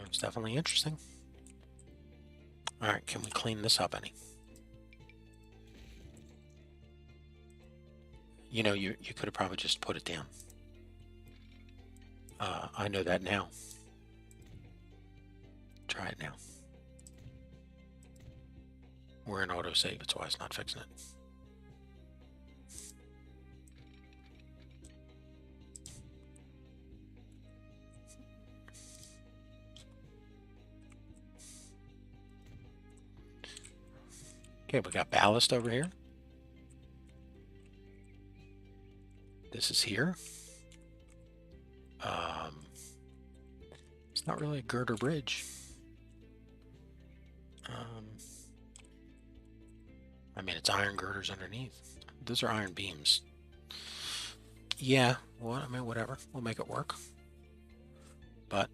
It's definitely interesting. All right, can we clean this up any? You know, you could have probably just put it down. I know that now. Try it now. We're in autosave, that's why it's not fixing it. Okay, we got ballast over here. This is here. It's not really a girder bridge. I mean, it's iron girders underneath. Those are iron beams. Yeah, well, I mean, whatever. We'll make it work. But,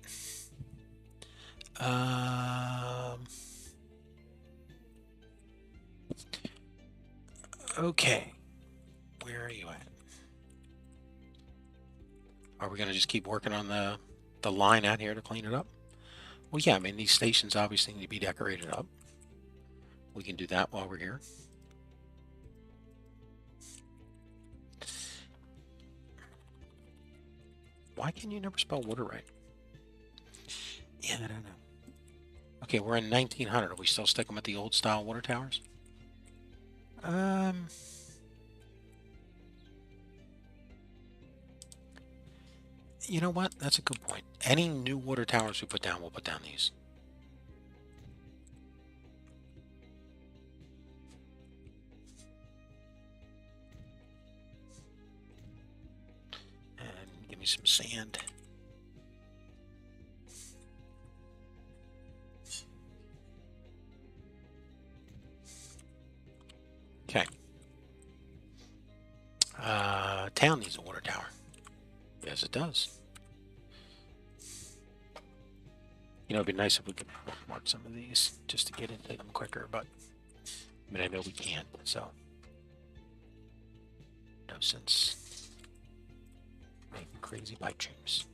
okay. Where are you at? Are we going to just keep working on the line out here to clean it up? Well, yeah, I mean, these stations obviously need to be decorated up. We can do that while we're here. Why can you never spell water right? Yeah, I don't know. Okay, we're in 1900. Are we still sticking with the old style water towers? You know what? That's a good point. Any new water towers we put down, we'll put down these. And give me some sand. Okay. Town needs a water tower. Yes, it does. You know, it'd be nice if we could mark some of these just to get into them quicker, but I mean, I know we can't, so no sense making crazy pipe dreams.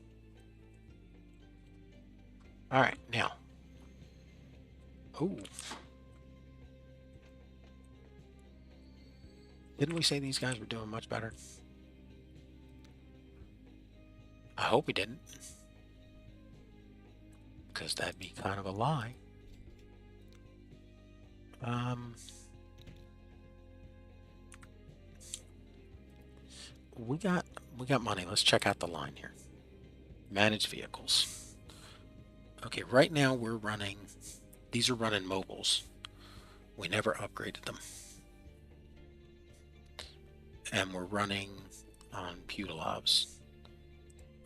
All right, now. Oh. Didn't we say these guys were doing much better? I hope we didn't, because that'd be kind of a lie. We got money. Let's check out the line here. Manage vehicles. Okay, right now we're running, these are running mobiles. We never upgraded them. And we're running on Putilabs.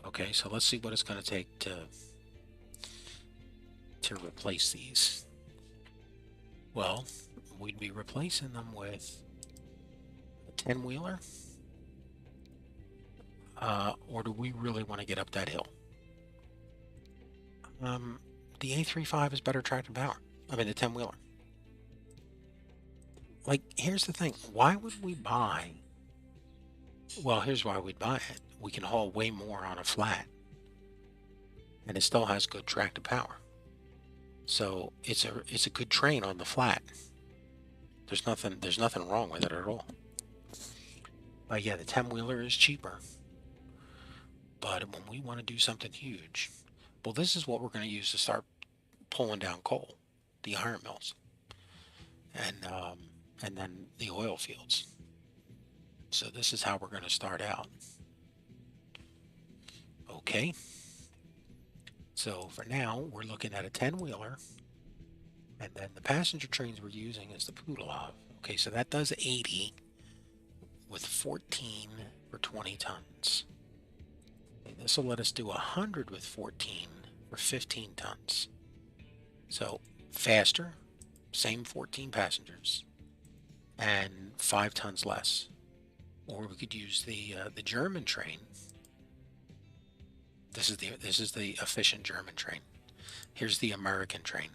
Okay, so let's see what it's going to take to replace these. Well, we'd be replacing them with a 10-wheeler. Or do we really want to get up that hill? The A35 is better tractor power. I mean, the 10-wheeler. Like, here's the thing. Why would we buy? Well, here's why we'd buy it. We can haul way more on a flat. And it still has good tractor power. So it's a good train on the flat. There's nothing wrong with it at all. But yeah, the 10-wheeler is cheaper. But when we want to do something huge, well, this is what we're going to use to start pulling down coal, the iron mills, and then the oil fields. So this is how we're going to start out. Okay. So for now, we're looking at a 10-wheeler, and then the passenger trains we're using is the Putilov. Okay, so that does 80 with 14 for 20 tons. Okay, this will let us do 100 with 14 for 15 tons. So faster, same 14 passengers, and 5 tons less. Or we could use the German train. This is the efficient German train. Here's the American train.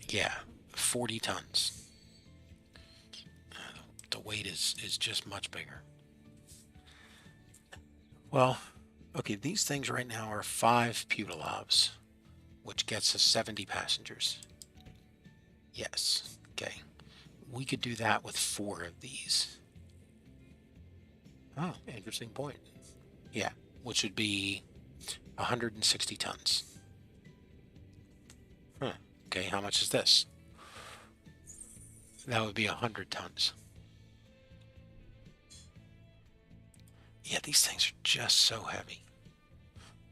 Yeah, 40 tons. The weight is just much bigger. Well, okay, these things right now are 5 Putilovs, which gets us 70 passengers. Yes, okay. We could do that with 4 of these. Oh, interesting point. Yeah, which would be 160 tons. Huh. Okay, how much is this? That would be 100 tons. Yeah, these things are just so heavy.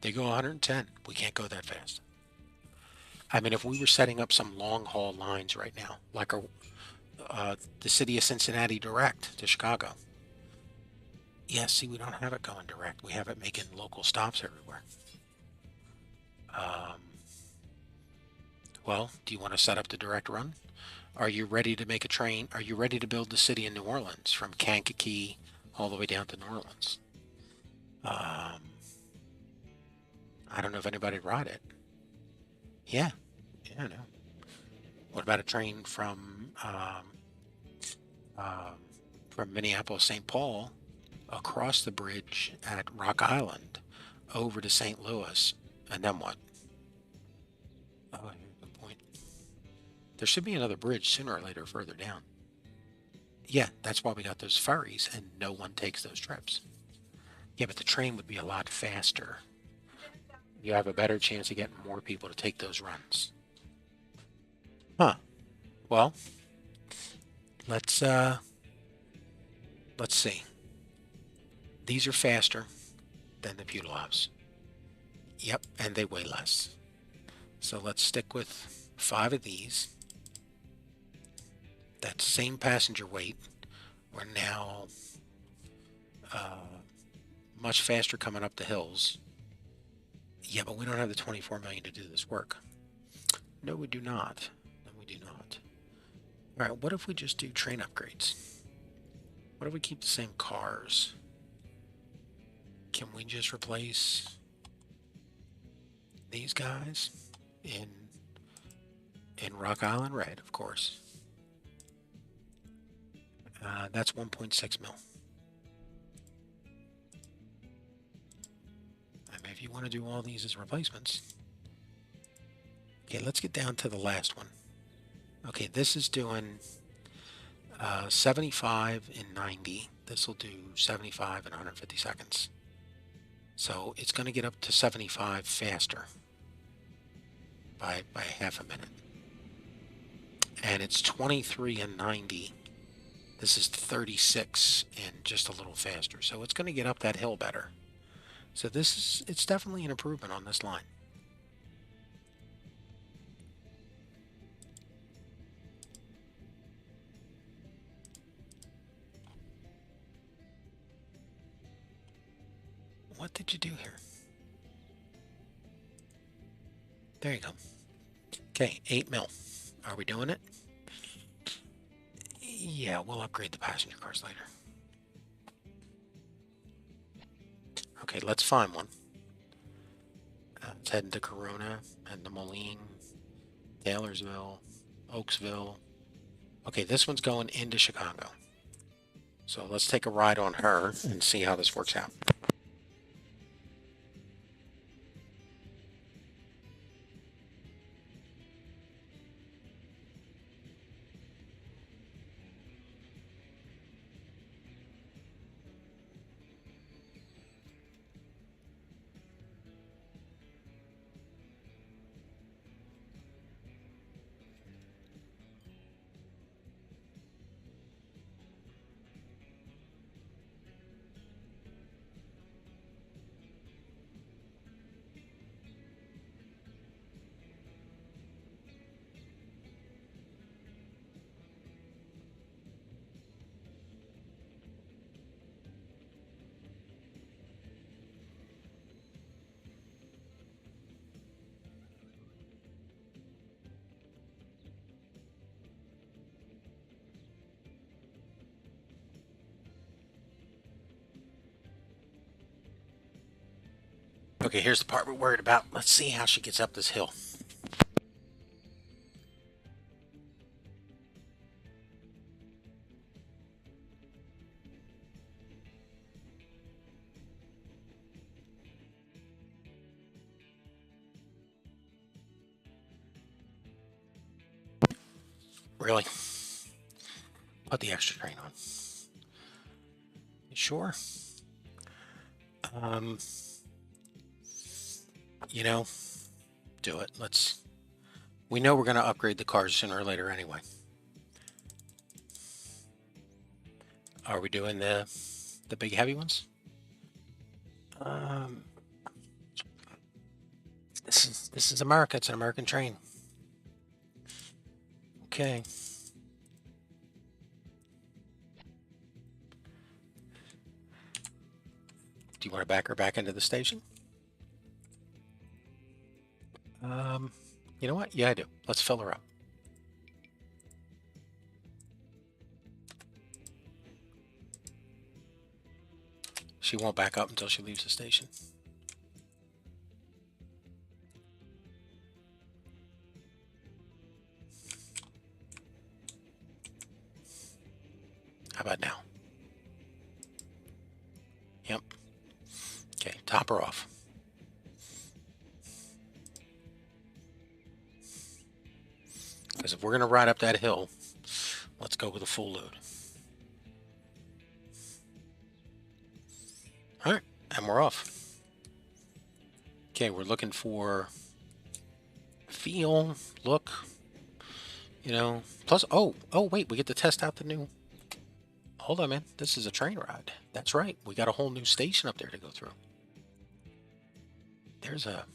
They go 110. We can't go that fast. I mean, if we were setting up some long haul lines right now, like the city of Cincinnati direct to Chicago. Yeah, see, we don't have it going direct. We have it making local stops everywhere. Well, do you want to set up the direct run? Are you ready to make a train? Are you ready to build the city in New Orleans from Kankakee all the way down to New Orleans? I don't know if anybody ride it. Yeah, I know. What about a train from Minneapolis, St. Paul, across the bridge at Rock Island, over to St. Louis, and then what? Oh, good point. There should be another bridge sooner or later further down. Yeah, that's why we got those ferries, and no one takes those trips. Yeah, but the train would be a lot faster. You have a better chance of getting more people to take those runs. Huh. Well, let's see. These are faster than the Putilovs. Yep, and they weigh less. So let's stick with 5 of these. That same passenger weight. We're now much faster coming up the hills. Yeah, but we don't have the 24 million to do this work. No, we do not. No, we do not. All right, what if we just do train upgrades? What if we keep the same cars? Can we just replace these guys in Rock Island Red, of course. That's 1.6 mil. I mean, if you want to do all these as replacements. Okay, let's get down to the last one. Okay, this is doing 75 in 90. This will do 75 in 150 seconds. So it's going to get up to 75 faster by half a minute. And it's 23 in 90. This is 36 and just a little faster. So it's going to get up that hill better. So it's definitely an improvement on this line. What did you do here? There you go. Okay, 8 mil. Are we doing it? Yeah, we'll upgrade the passenger cars later. Okay, let's find one. Let's head into Corona, head to Moline, Taylorsville, Oaksville. Okay, this one's going into Chicago. So let's take a ride on her and see how this works out. Okay, here's the part we're worried about. Let's see how she gets up this hill. Really? Put the extra train on. You sure? You know, do it. We know we're going to upgrade the cars sooner or later anyway. Are we doing the big heavy ones? This is America. It's an American train. Okay. Do you want to back her back into the station? You know what? Yeah, I do. Let's fill her up. She won't back up until she leaves the station. How about now? Yep. Okay, top her off. Because if we're going to ride up that hill, let's go with a full load. All right, and we're off. Okay, we're looking for feel, look, you know, plus, oh, wait, we get to test out the new, hold on, man, this is a train ride. That's right, we got a whole new station up there to go through. There's a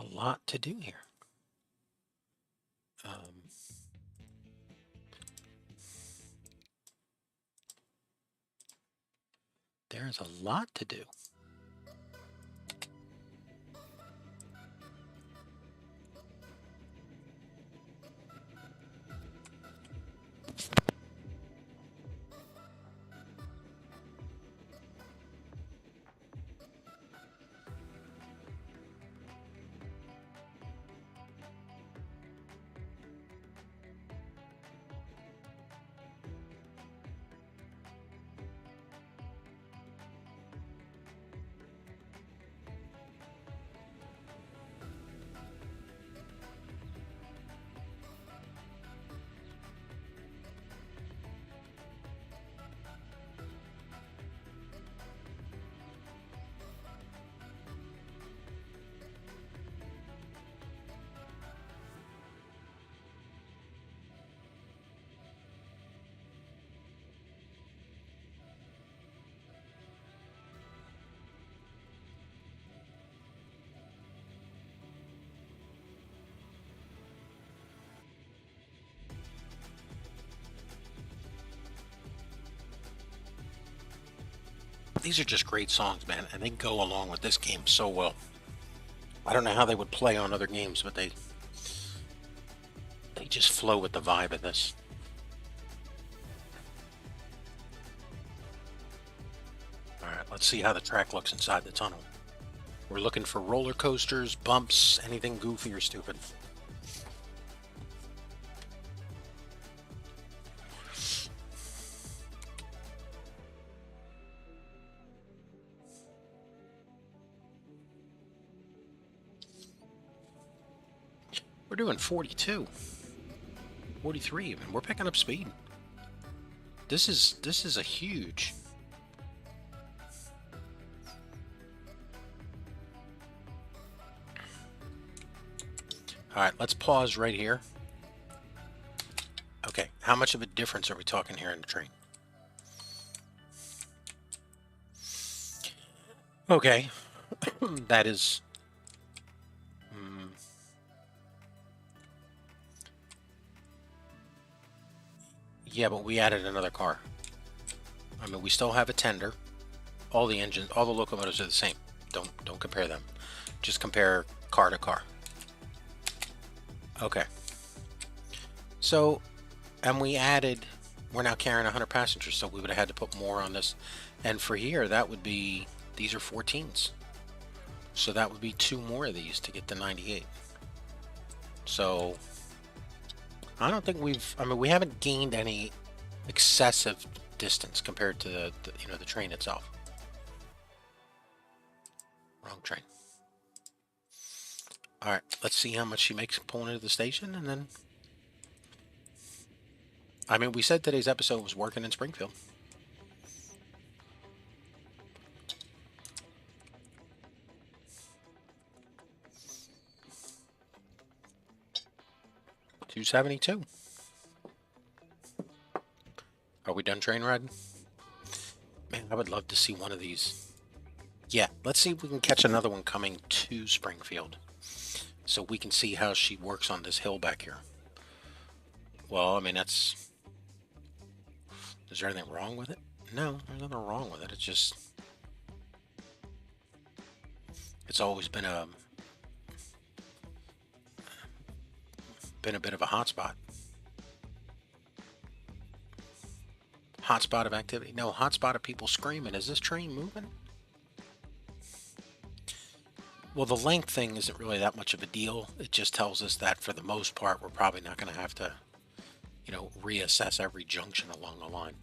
lot to do here. There's a lot to do. These are just great songs, man, and they go along with this game so well. I don't know how they would play on other games, but they just flow with the vibe of this. Alright, let's see how the track looks inside the tunnel. We're looking for roller coasters, bumps, anything goofy or stupid. We're doing 42, 43 even. We're picking up speed. This is a huge. All right, let's pause right here. Okay, how much of a difference are we talking here in the train? Okay, that is. Yeah, but we added another car. I mean, we still have a tender. All the engines, all the locomotives are the same. Don't compare them. Just compare car to car. Okay. So, and we added, we're now carrying 100 passengers, so we would have had to put more on this. And for here, that would be, these are 14s. So that would be 2 more of these to get to 98. So, I don't think I mean, we haven't gained any excessive distance compared to the train itself. Wrong train. All right, let's see how much she makes pulling into the station, and then. I mean, we said today's episode was working in Springfield. $272. Are we done train riding? Man, I would love to see one of these. Yeah, let's see if we can catch another one coming to Springfield, so we can see how she works on this hill back here. Well, I mean, that's. Is there anything wrong with it? No, there's nothing wrong with it. It's just. It's always been a bit of a hotspot. Hotspot of activity. No, hotspot of people screaming. Is this train moving? Well, the length thing isn't really that much of a deal. It just tells us that for the most part, we're probably not going to have to, reassess every junction along the line.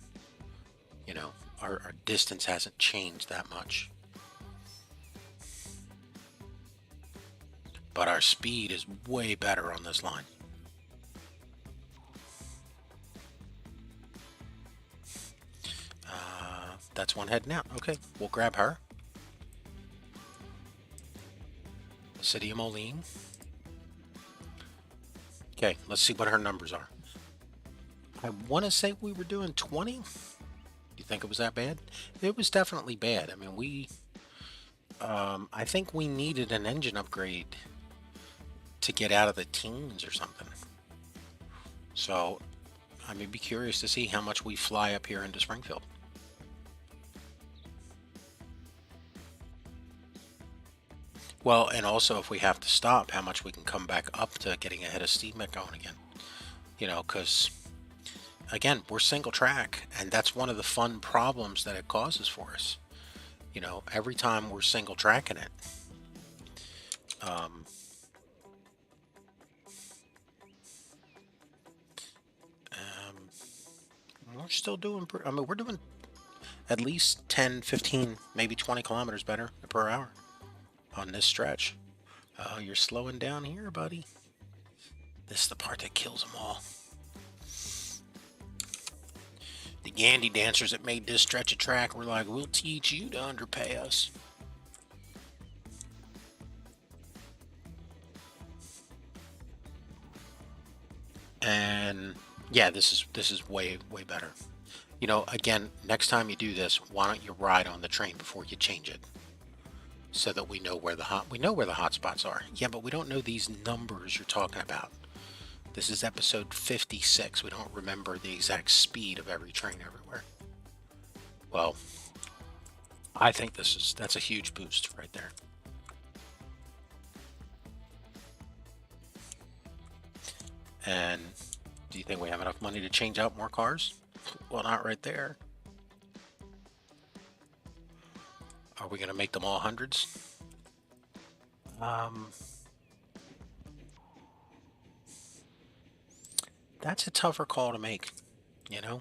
Our distance hasn't changed that much. But our speed is way better on this line. That's one heading out. Okay, we'll grab her. City of Moline. Okay, let's see what her numbers are. I want to say we were doing 20. Do you think it was that bad? It was definitely bad. I mean, I think we needed an engine upgrade to get out of the teens or something. So, I mean, be curious to see how much we fly up here into Springfield. Well, and also if we have to stop, how much we can come back up to getting ahead of Steve McGowan again. Because, again, we're single track, and that's one of the fun problems that it causes for us. Every time we're single tracking it, we're still doing, I mean, we're doing at least 10, 15, maybe 20 kilometers better per hour on this stretch. Oh, you're slowing down here, buddy. This is the part that kills them all. The Yandy dancers that made this stretch of track were like, we'll teach you to underpay us. And yeah, this is way better. Again, next time you do this, why don't you ride on the train before you change it, so that we know where the hot spots are. Yeah, but we don't know these numbers you're talking about. This is episode 56. We don't remember the exact speed of every train everywhere. Well, I think that's a huge boost right there. And do you think we have enough money to change out more cars? Well, not right there. Are we going to make them all hundreds? That's a tougher call to make, you know?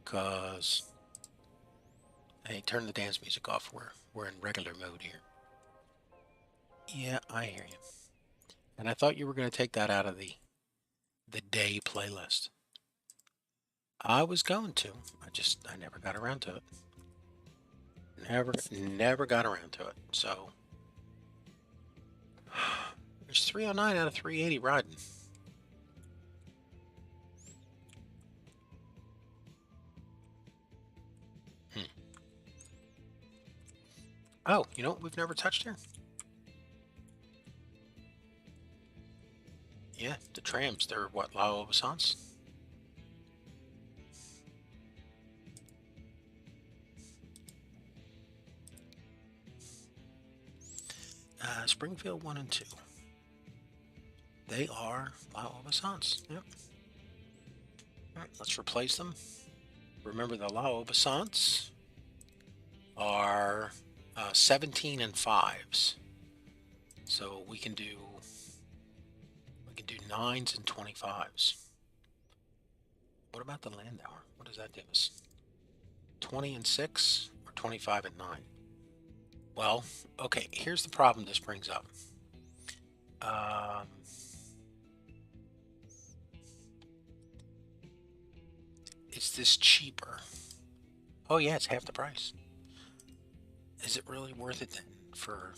Because, hey, turn the dance music off. We're in regular mode here. Yeah, I hear you. And I thought you were going to take that out of the day playlist. I was going to. I never got around to it. Never got around to it. So there's 309 out of 380 riding. Oh, you know what we've never touched here? Yeah, the trams. They're what, La Obisance? Springfield 1 and 2. They are La Obisance. Yep. All right, let's replace them. Remember, the La Obisance are 17 and 5s. So we can do 9s and 25s. What about the Landauer? What does that give us? 20 and 6 or 25 and 9? Well, okay, here's the problem this brings up. Is this cheaper? Oh yeah, it's half the price. Is it really worth it then for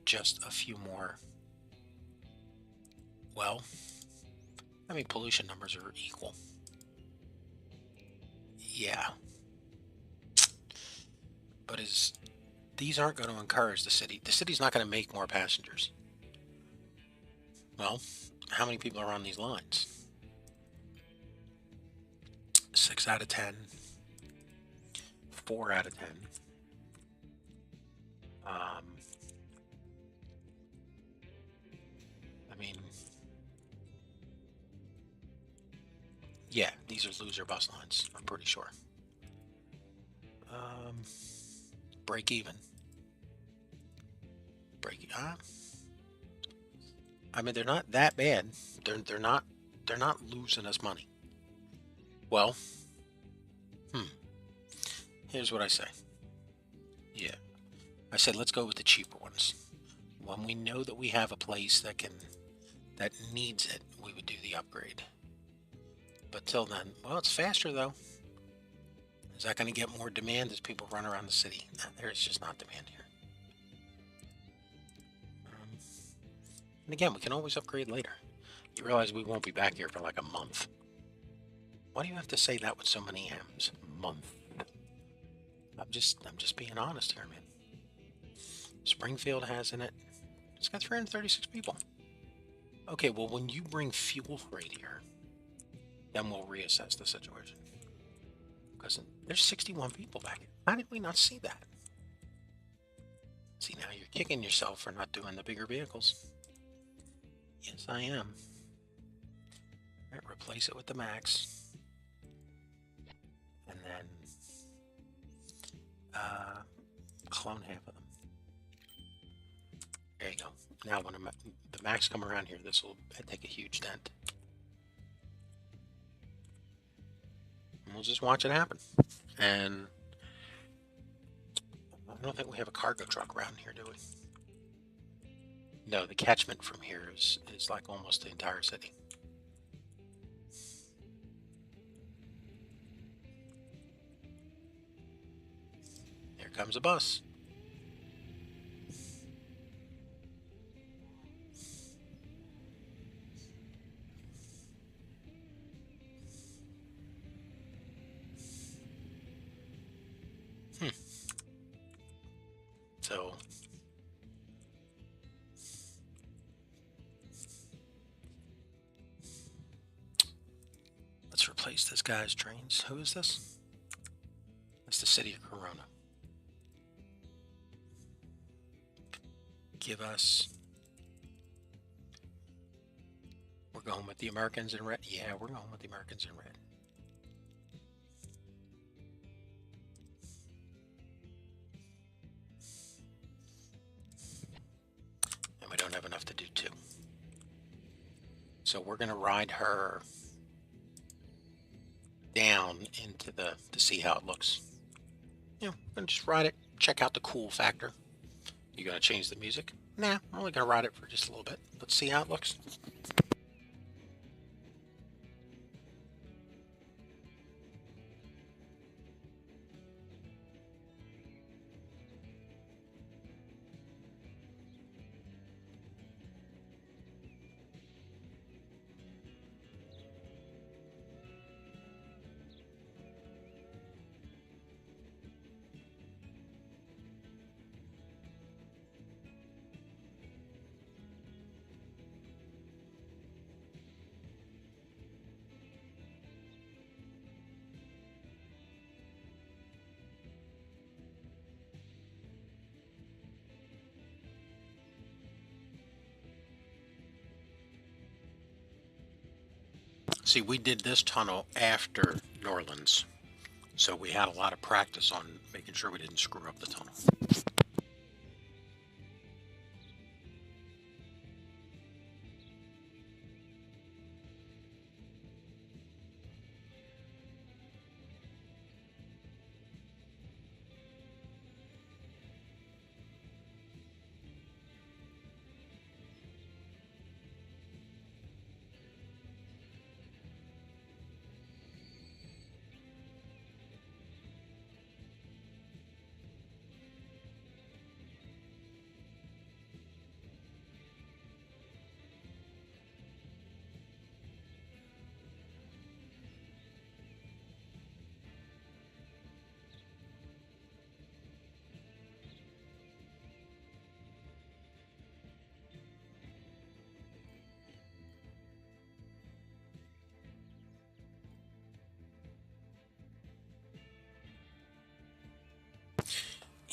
just a few more? Well, I mean, pollution numbers are equal. Yeah. But these aren't going to encourage the city. The city's not going to make more passengers. Well, how many people are on these lines? 6 out of 10. 4 out of 10. I mean, yeah, these are loser bus lines, I'm pretty sure. Break even. I mean, they're not that bad. They're not losing us money. Well, here's what I say. Yeah, I said let's go with the cheaper ones. When we know that we have a place that needs it, we would do the upgrade. But till then, well, it's faster though. Is that going to get more demand as people run around the city? There's just not demand here. And again, we can always upgrade later. You realize we won't be back here for like a month. Why do you have to say that with so many M's? Month. I'm just being honest here, man. Springfield has in it. It's got 336 people. Okay, well, when you bring fuel freight here, then we'll reassess the situation. Because there's 61 people back here. How did we not see that? See, now you're kicking yourself for not doing the bigger vehicles. Yes, I am. All right, replace it with the Max. And then clone half of them. There you go. Now when the Max come around here, this will take a huge dent. And we'll just watch it happen. And I don't think we have a cargo truck around here, do we? No, the catchment from here is like almost the entire city. Here comes a bus. So let's replace this guy's trains. Who is this? That's the city of Corona. give us... We're going with the Americans in red. Yeah, we're going with the Americans in red. And we don't have enough to do 2. So we're going to ride her down into to see how it looks. Yeah, I'm going to just ride it, check out the cool factor. You going to change the music? Nah, I'm only going to ride it for just a little bit. Let's see how it looks. See, we did this tunnel after New Orleans, so we had a lot of practice on making sure we didn't screw up the tunnel.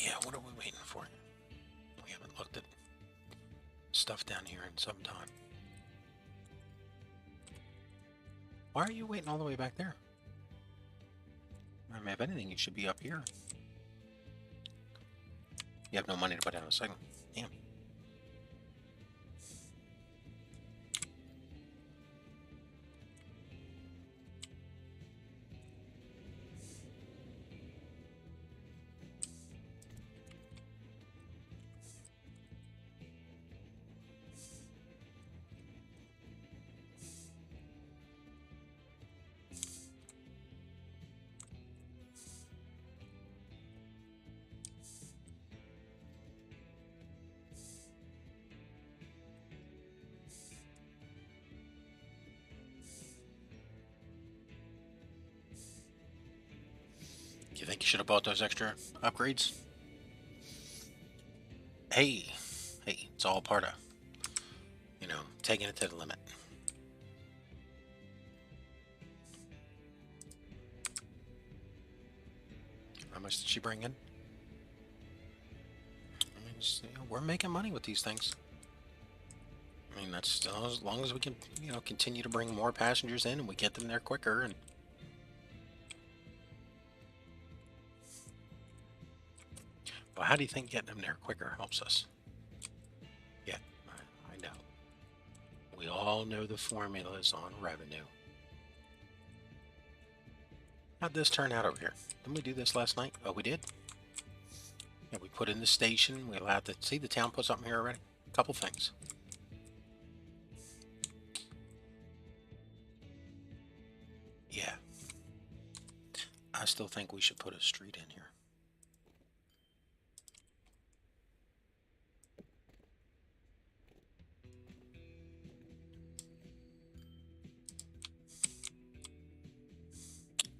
Yeah, what are we waiting for? We haven't looked at stuff down here in some time. Why are you waiting all the way back there? I mean, if anything, you should be up here. You have no money to put down a signal. Damn. You think you should have bought those extra upgrades? Hey, it's all part of, taking it to the limit. How much did she bring in? I mean, we're making money with these things. I mean, that's still as long as we can, continue to bring more passengers in and we get them there quicker. And well, how do you think getting them there quicker helps us? Yeah, I know. We all know the formulas on revenue. How'd this turn out over here? Didn't we do this last night? Oh, we did? Yeah, we put in the station. We allowed to see the town put something here already. A couple things. Yeah. I still think we should put a street in here.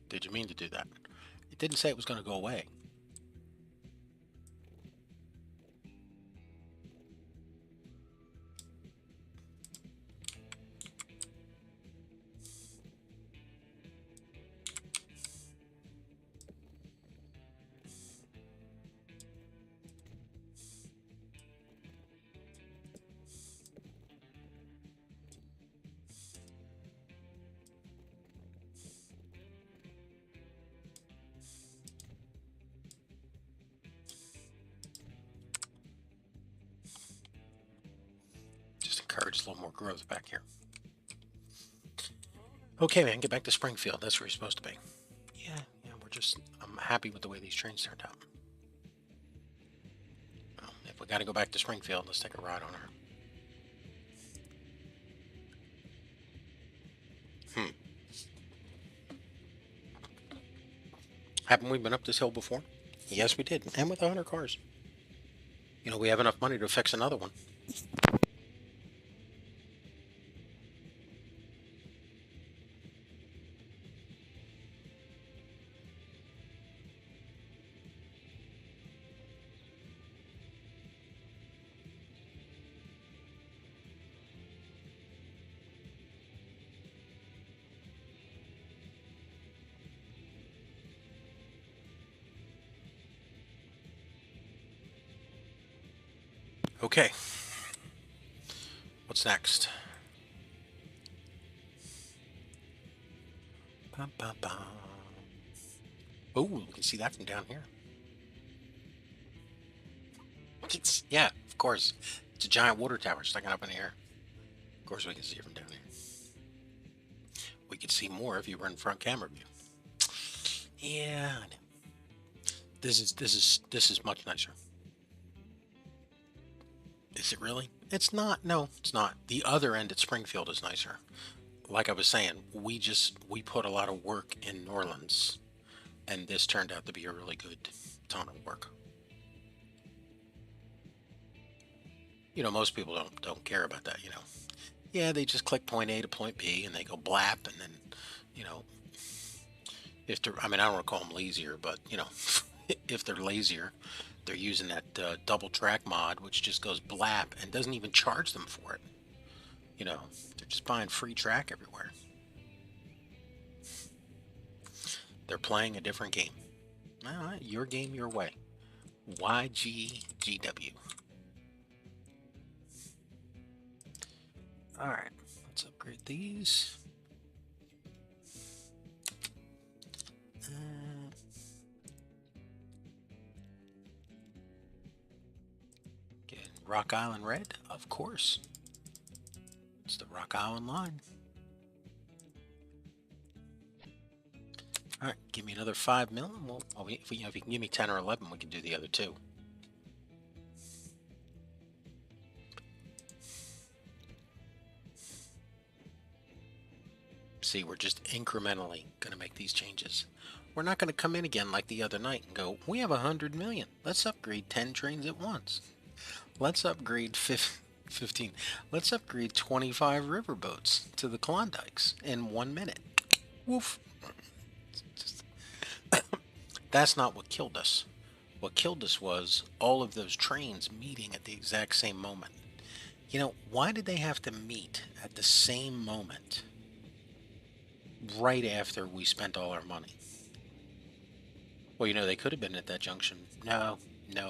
Did you mean to do that? It didn't say it was going to go away. encourage a little more growth back here. Okay, man, get back to Springfield. That's where you're supposed to be. Yeah, I'm happy with the way these trains turned out. Well, if we got to go back to Springfield, let's take a ride on her. Haven't we been up this hill before? Yes, we did, and with 100 cars. You know, we have enough money to fix another one. Okay. What's next? Bum, bum, bum. Oh, we can see that from down here. Yeah, of course. It's a giant water tower sticking up in the air. Of course, we can see it from down here. We could see more if you were in front camera view. Yeah, I know. This is much nicer. Is it really? It's not. No, it's not. The other end at Springfield is nicer. Like I was saying, we put a lot of work in New Orleans, and this turned out to be a really good ton of work. You know, most people don't care about that. You know, yeah, they just click point A to point B, and they go blap, and then, you know, if they're, I mean, I don't want to call them lazier, but you know, if they're lazier, they're using that double track mod, which just goes blap and doesn't even charge them for it. You know, they're just buying free track everywhere. They're playing a different game. All right, your game, your way. YGGW. All right, let's upgrade these. Get Rock Island red, of course. It's the Rock Island line. All right, give me another 5 mil, and if you can give me 10 or 11, we can do the other two. See, we're just incrementally going to make these changes. We're not going to come in again like the other night and go, we have 100 million. Let's upgrade 10 trains at once. Let's upgrade 15. Let's upgrade 25 riverboats to the Klondikes in 1 minute. Woof. That's not what killed us. What killed us was all of those trains meeting at the exact same moment. You know, why did they have to meet at the same moment right after we spent all our money? Well, you know, they could have been at that junction. No,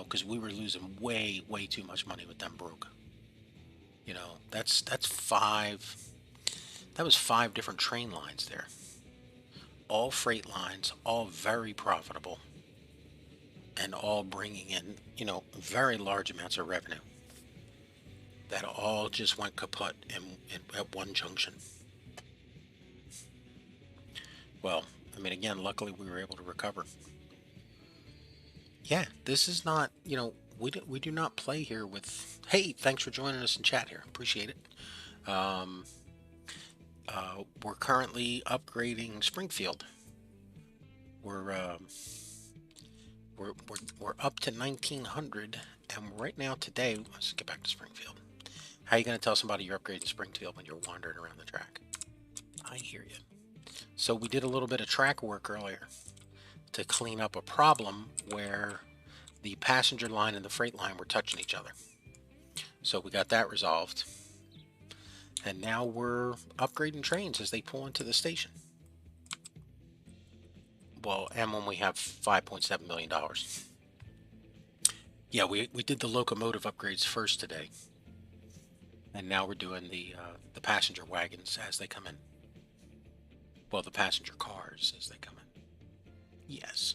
because we were losing way too much money with them broke. You know, that's five. That was 5 different train lines there. All freight lines, all very profitable, and all bringing in, you know, very large amounts of revenue. That all just went kaput at one junction. Well, I mean, again, luckily we were able to recover. Yeah, this is not, you know, we do not play here with, hey, thanks for joining us in chat here. Appreciate it. We're currently upgrading Springfield. We're up to 1900, and right now today, let's get back to Springfield. How are you going to tell somebody you're upgrading Springfield when you're wandering around the track? I hear you. So we did a little bit of track work earlier to clean up a problem where the passenger line and the freight line were touching each other. So we got that resolved. And now we're upgrading trains as they pull into the station. Well, and when we have $5.7 million. Yeah, we did the locomotive upgrades first today. And now we're doing the passenger wagons as they come in. Well, the passenger cars as they come in. Yes.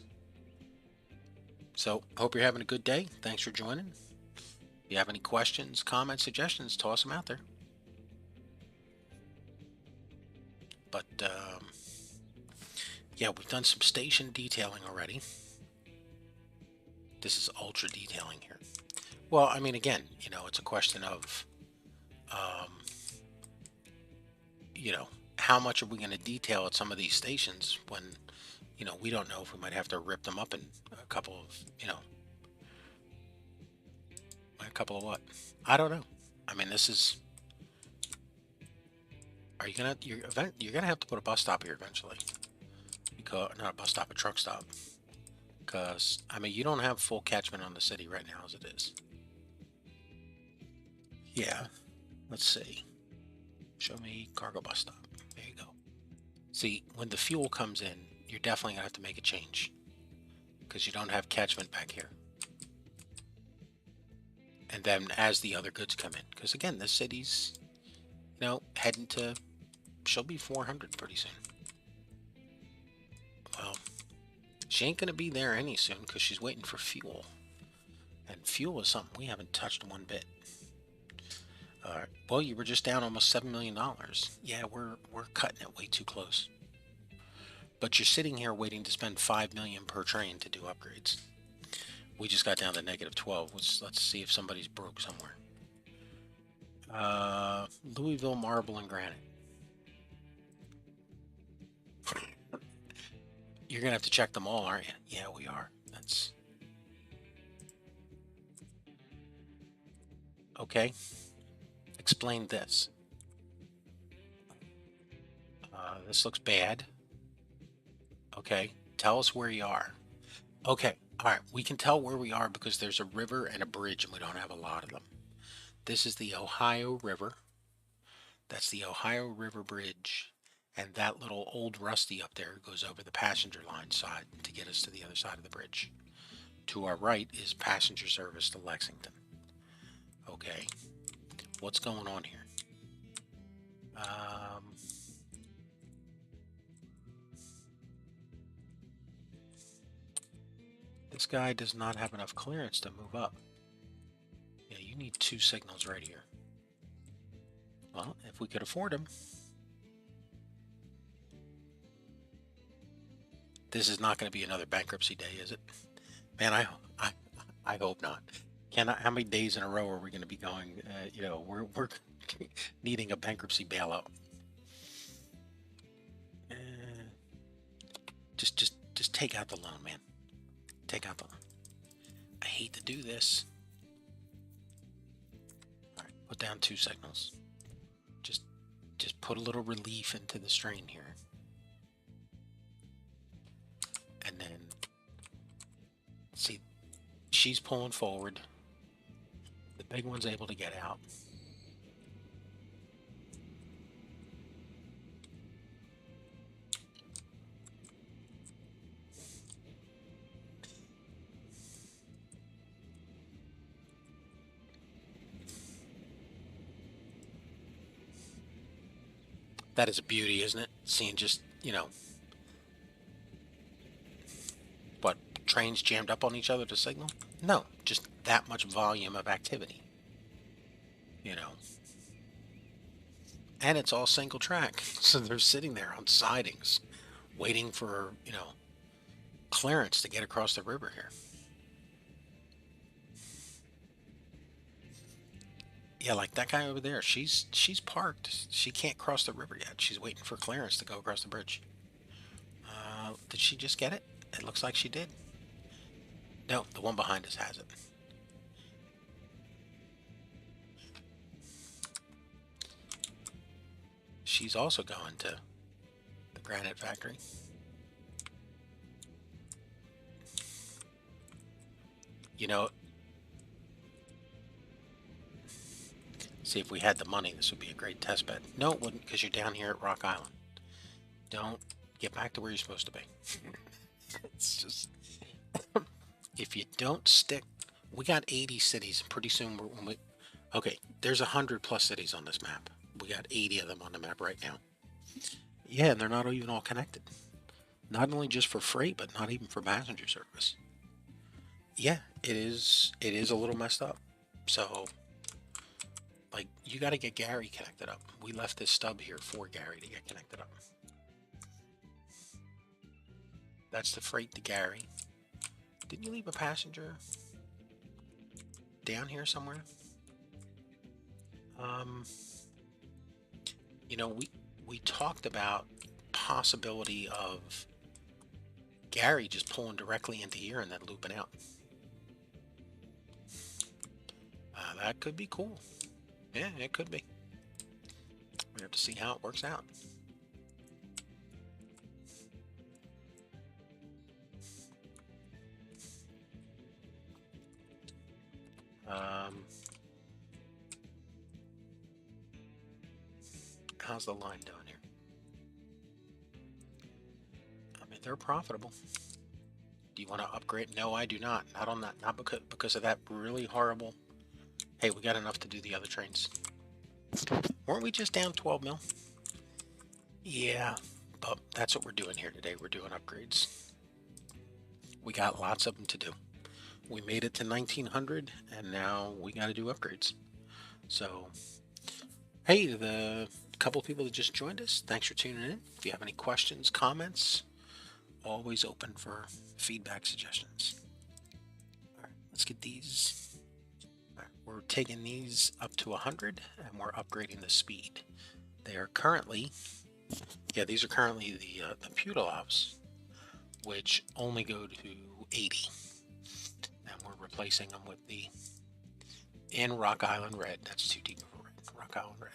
So, hope you're having a good day. Thanks for joining. If you have any questions, comments, suggestions, toss them out there. But yeah, we've done some station detailing already. This is ultra detailing here. Well, I mean, again, you know, it's a question of, you know, how much are we going to detail at some of these stations when, you know, we don't know if we might have to rip them up in a couple of, you know, a couple of what? I don't know. I mean, this is. Are you gonna? You're gonna have to put a bus stop here eventually. Because not a bus stop, a truck stop. Because I mean, you don't have full catchment on the city right now as it is. Yeah. Let's see. Show me cargo bus stop. There you go. See, when the fuel comes in, you're definitely gonna have to make a change because you don't have catchment back here. And then as the other goods come in, because again, this city's, you know, heading to, she'll be 400 pretty soon. Well, she ain't gonna be there any soon because she's waiting for fuel, and fuel is something we haven't touched one bit. Well, you were just down almost $7 million. Yeah, we're cutting it way too close. But you're sitting here waiting to spend $5 million per train to do upgrades. We just got down to -12. Let's see if somebody's broke somewhere. Louisville marble and granite. You're gonna have to check them all, aren't you? Yeah, we are. That's okay. Explain this. This looks bad. Okay, tell us where you are. Okay, all right, we can tell where we are because there's a river and a bridge and we don't have a lot of them. This is the Ohio River. That's the Ohio River Bridge. And that little old Rusty up there goes over the passenger line side to get us to the other side of the bridge. To our right is passenger service to Lexington. Okay, what's going on here? This guy does not have enough clearance to move up. Yeah, you need 2 signals right here. Well, if we could afford them. This is not going to be another bankruptcy day, is it? Man, I hope not. How many days in a row are we going to be going? You know, we're needing a bankruptcy bailout. Just take out the loan, man. Take out the loan. I hate to do this. All right, put down 2 signals. Just put a little relief into the strain here. And then, see, she's pulling forward. The big one's able to get out. That is a beauty, isn't it? Seeing just, you know, what, trains jammed up on each other to signal? No, just that much volume of activity. You know. And it's all single track. So they're sitting there on sidings, waiting for, you know, clearance to get across the river here. Yeah, like that guy over there. She's parked. She can't cross the river yet. She's waiting for clearance to go across the bridge. Did she just get it? It looks like she did. No, the one behind us has it. She's also going to the granite factory. You know, see if we had the money, this would be a great test bed. No, it wouldn't, because you're down here at Rock Island. Don't get back to where you're supposed to be. It's just, if you don't stick, we got 80 cities, and pretty soon okay, there's 100+ cities on this map. We got 80 of them on the map right now. Yeah, and they're not even all connected. Not only just for freight, but not even for passenger service. Yeah, it is a little messed up. So, like, you got to get Gary connected up. We left this stub here for Gary to get connected up. That's the freight to Gary. Didn't you leave a passenger down here somewhere? You know, we talked about possibility of Gary just pulling directly into here and then looping out. That could be cool. Yeah, it could be. We have to see how it works out. How's the line doing here? I mean, they're profitable. Do you want to upgrade? No, I do not. Not on that. Not because of that really horrible. Hey, we got enough to do the other trains. Weren't we just down 12 mil? Yeah, but that's what we're doing here today. We're doing upgrades. We got lots of them to do. We made it to 1900, and now we got to do upgrades. So, hey, the couple of people that just joined us, thanks for tuning in. If you have any questions, comments, always open for feedback, suggestions. All right, let's get these. All right, we're taking these up to 100, and we're upgrading the speed. They are currently, yeah, these are currently the Pudelovs, which only go to 80. And we're replacing them with the in Rock Island Red. That's too deep of a red. Rock Island Red.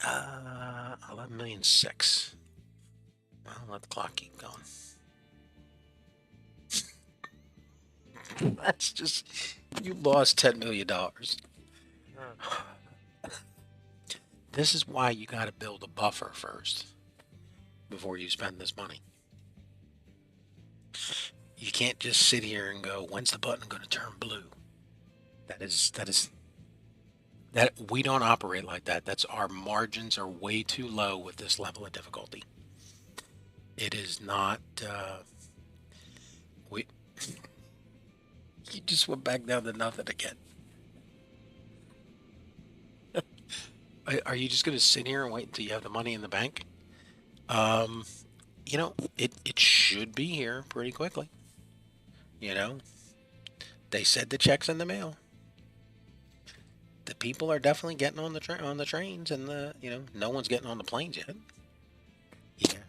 Uh, 11,000,006. Well, let the clock keep going. That's just, you lost $10 million. This is why you got to build a buffer first before you spend this money. You can't just sit here and go, when's the button going to turn blue? That we don't operate like that. That's our margins are way too low with this level of difficulty. It is not, you just went back down to nothing again. Are you just going to sit here and wait until you have the money in the bank? You know, it should be here pretty quickly. You know, they said the check's in the mail. The people are definitely getting on the trains, and no one's getting on the planes yet. Yeah.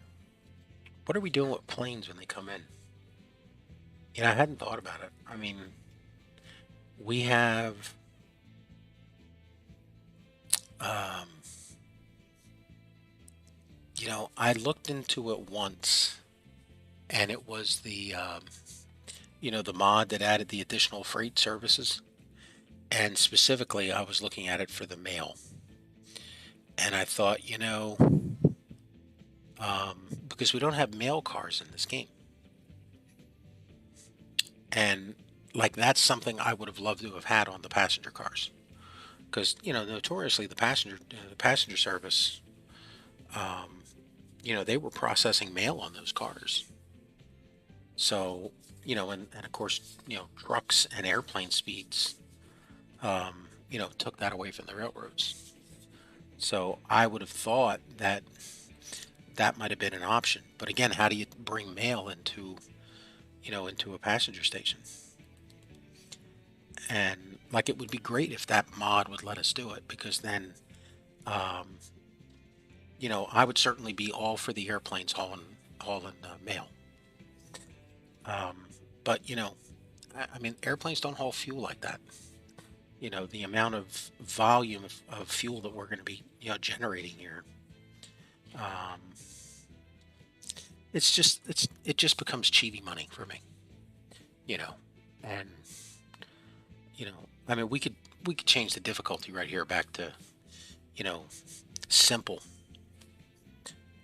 What are we doing with planes when they come in? You know, I hadn't thought about it. I mean, we have you know, I looked into it once, and it was the the mod that added the additional freight services. And specifically, I was looking at it for the mail. And I thought, because we don't have mail cars in this game. And like, that's something I would have loved to have had on the passenger cars. Because, notoriously the passenger service, they were processing mail on those cars. So, and of course, trucks and airplane speeds, took that away from the railroads. So I would have thought that might have been an option. But again, how do you bring mail into a passenger station? And like, it would be great if that mod would let us do it, because then, I would certainly be all for the airplanes hauling mail. But I mean, airplanes don't haul fuel like that. The amount of volume of fuel that we're going to be generating here, it just becomes cheaty money for me. And I mean, we could change the difficulty right here back to simple.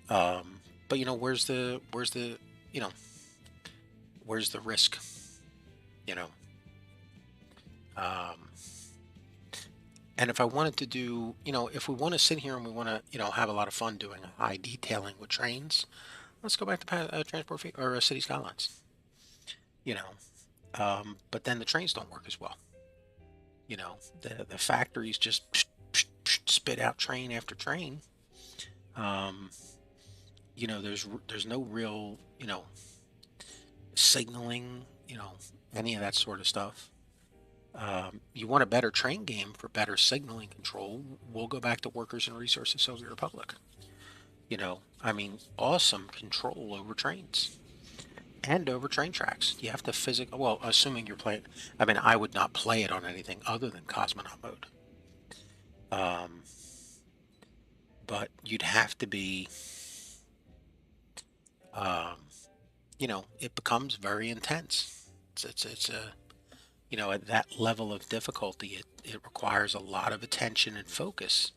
But where's the risk? And if I wanted to do, if we want to sit here and we want to, have a lot of fun doing high detailing with trains, let's go back to transport or city skylines. But then the trains don't work as well. You know, the factories just spit out train after train. You know, there's no real, you know, signaling, you know, any of that sort of stuff. You want a better train game for better signaling control, we'll go back to Workers and Resources Soviet Republic. You know, I mean, awesome control over trains and over train tracks. You have to physically, well, assuming you're playing, I mean, I would not play it on anything other than Cosmonaut mode. But you'd have to be, um, you know, it becomes very intense. It's a, you know, at that level of difficulty, it requires a lot of attention and focus.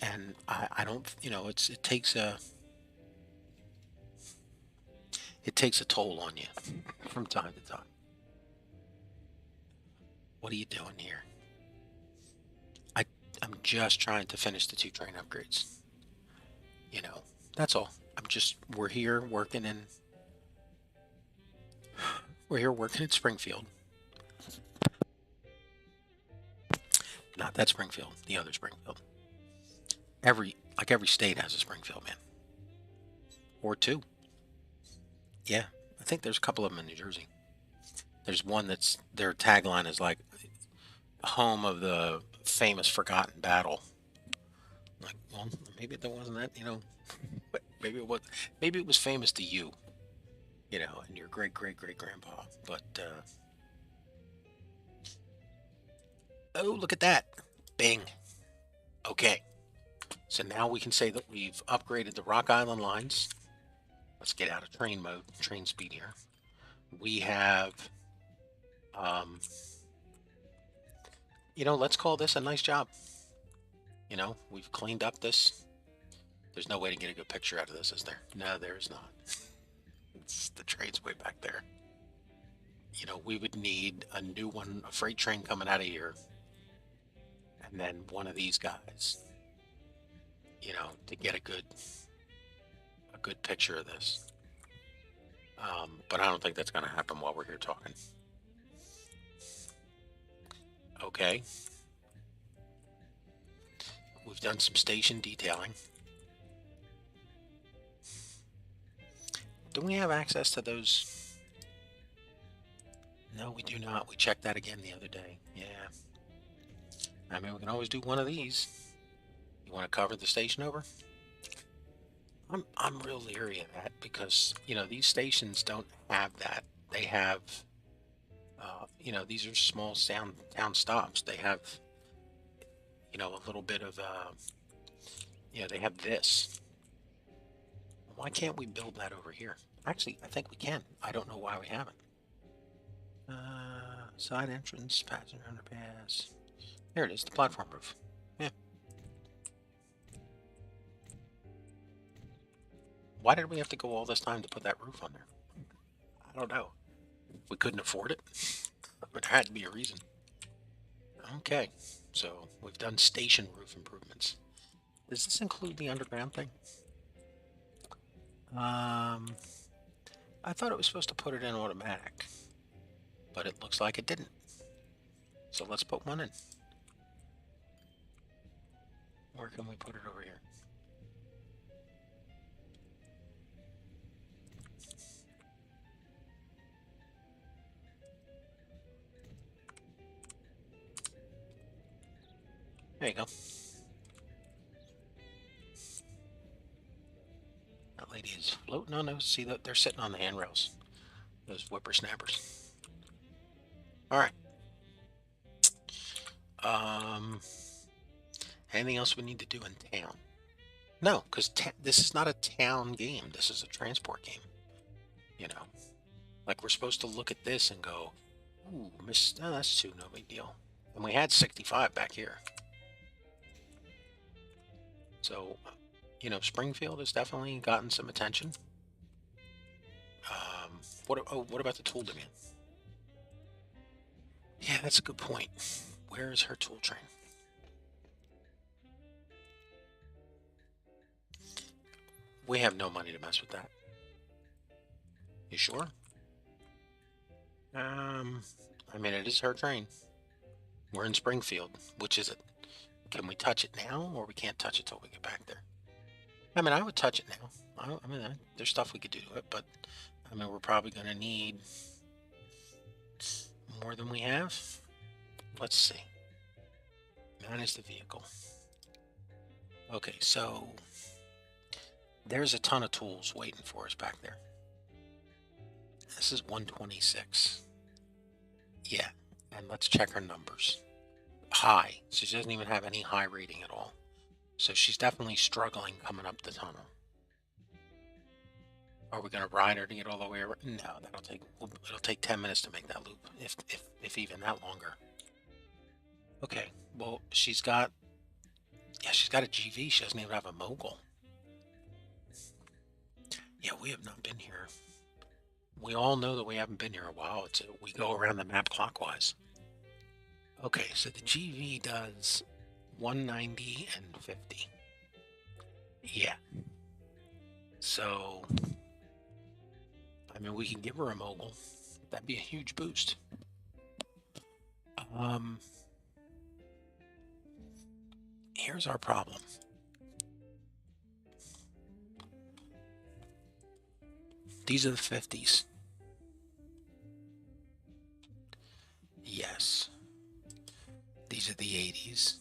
And I don't, you know, it takes a toll on you from time to time. What are you doing here? I'm just trying to finish the 2 train upgrades. You know, that's all. We're here working in Springfield. Not that Springfield, the other Springfield. Every state has a Springfield, man. Or 2. Yeah, I think there's a couple of them in New Jersey. There's one that's their tagline is like home of the famous forgotten battle. Like, well, maybe it wasn't that, you know, but maybe it was famous to you, you know, and your great great great grandpa. But oh, look at that. Bing. Okay. So now we can say that we've upgraded the Rock Island lines. Let's get out of train mode, train speed here. We have, you know, let's call this a nice job. You know, we've cleaned up this. There's no way to get a good picture out of this, is there? No, there's not. The train's way back there. You know, we would need a new one, a freight train coming out of here, and then one of these guys, you know, to get a good picture of this. But I don't think that's going to happen while we're here talking. Okay. We've done some station detailing. Do we have access to those? No, we do not. We checked that again the other day. Yeah. I mean, we can always do one of these. You want to cover the station over? I'm real leery of that because, you know, these stations don't have that. They have, you know, these are small town stops. They have, you know, a little bit of, you know, they have this. Why can't we build that over here? Actually, I think we can. I don't know why we haven't. Side entrance, passenger underpass. There it is, the platform roof. Yeah. Why did we have to go all this time to put that roof on there? I don't know. We couldn't afford it, but there had to be a reason. Okay, so we've done station roof improvements. Does this include the underground thing? I thought it was supposed to put it in automatic, but it looks like it didn't. So let's put one in. Where can we put it over here? There you go. That lady is floating on those. See that they're sitting on the handrails. Those whippersnappers. All right. Anything else we need to do in town? No, because this is not a town game. This is a transport game. You know, like we're supposed to look at this and go, "Ooh, no, that's 2, no big deal." And we had 65 back here. So, you know, Springfield has definitely gotten some attention. What about the tool demand? Yeah, that's a good point. Where is her tool train? We have no money to mess with that. You sure? I mean, it is her train. We're in Springfield. Which is it? Can we touch it now, or we can't touch it till we get back there? I mean, I would touch it now. I mean, there's stuff we could do to it, but I mean, we're probably going to need more than we have. Let's see. Manage the vehicle. Okay, so there's a ton of tools waiting for us back there. This is 126. Yeah, and let's check her numbers. High, so she doesn't even have any high rating at all. So she's definitely struggling coming up the tunnel. Are we going to ride her to get all the way around? No, it'll take 10 minutes to make that loop, if even that longer. Okay, well, she's got a GV. She doesn't even have a mogul. Yeah, we have not been here. We all know that we haven't been here a while. We go around the map clockwise. Okay, so the GV does 190 and 50. Yeah. So, I mean, we can give her a mogul. That'd be a huge boost. Here's our problem. These are the 50s. Yes. These are the 80s.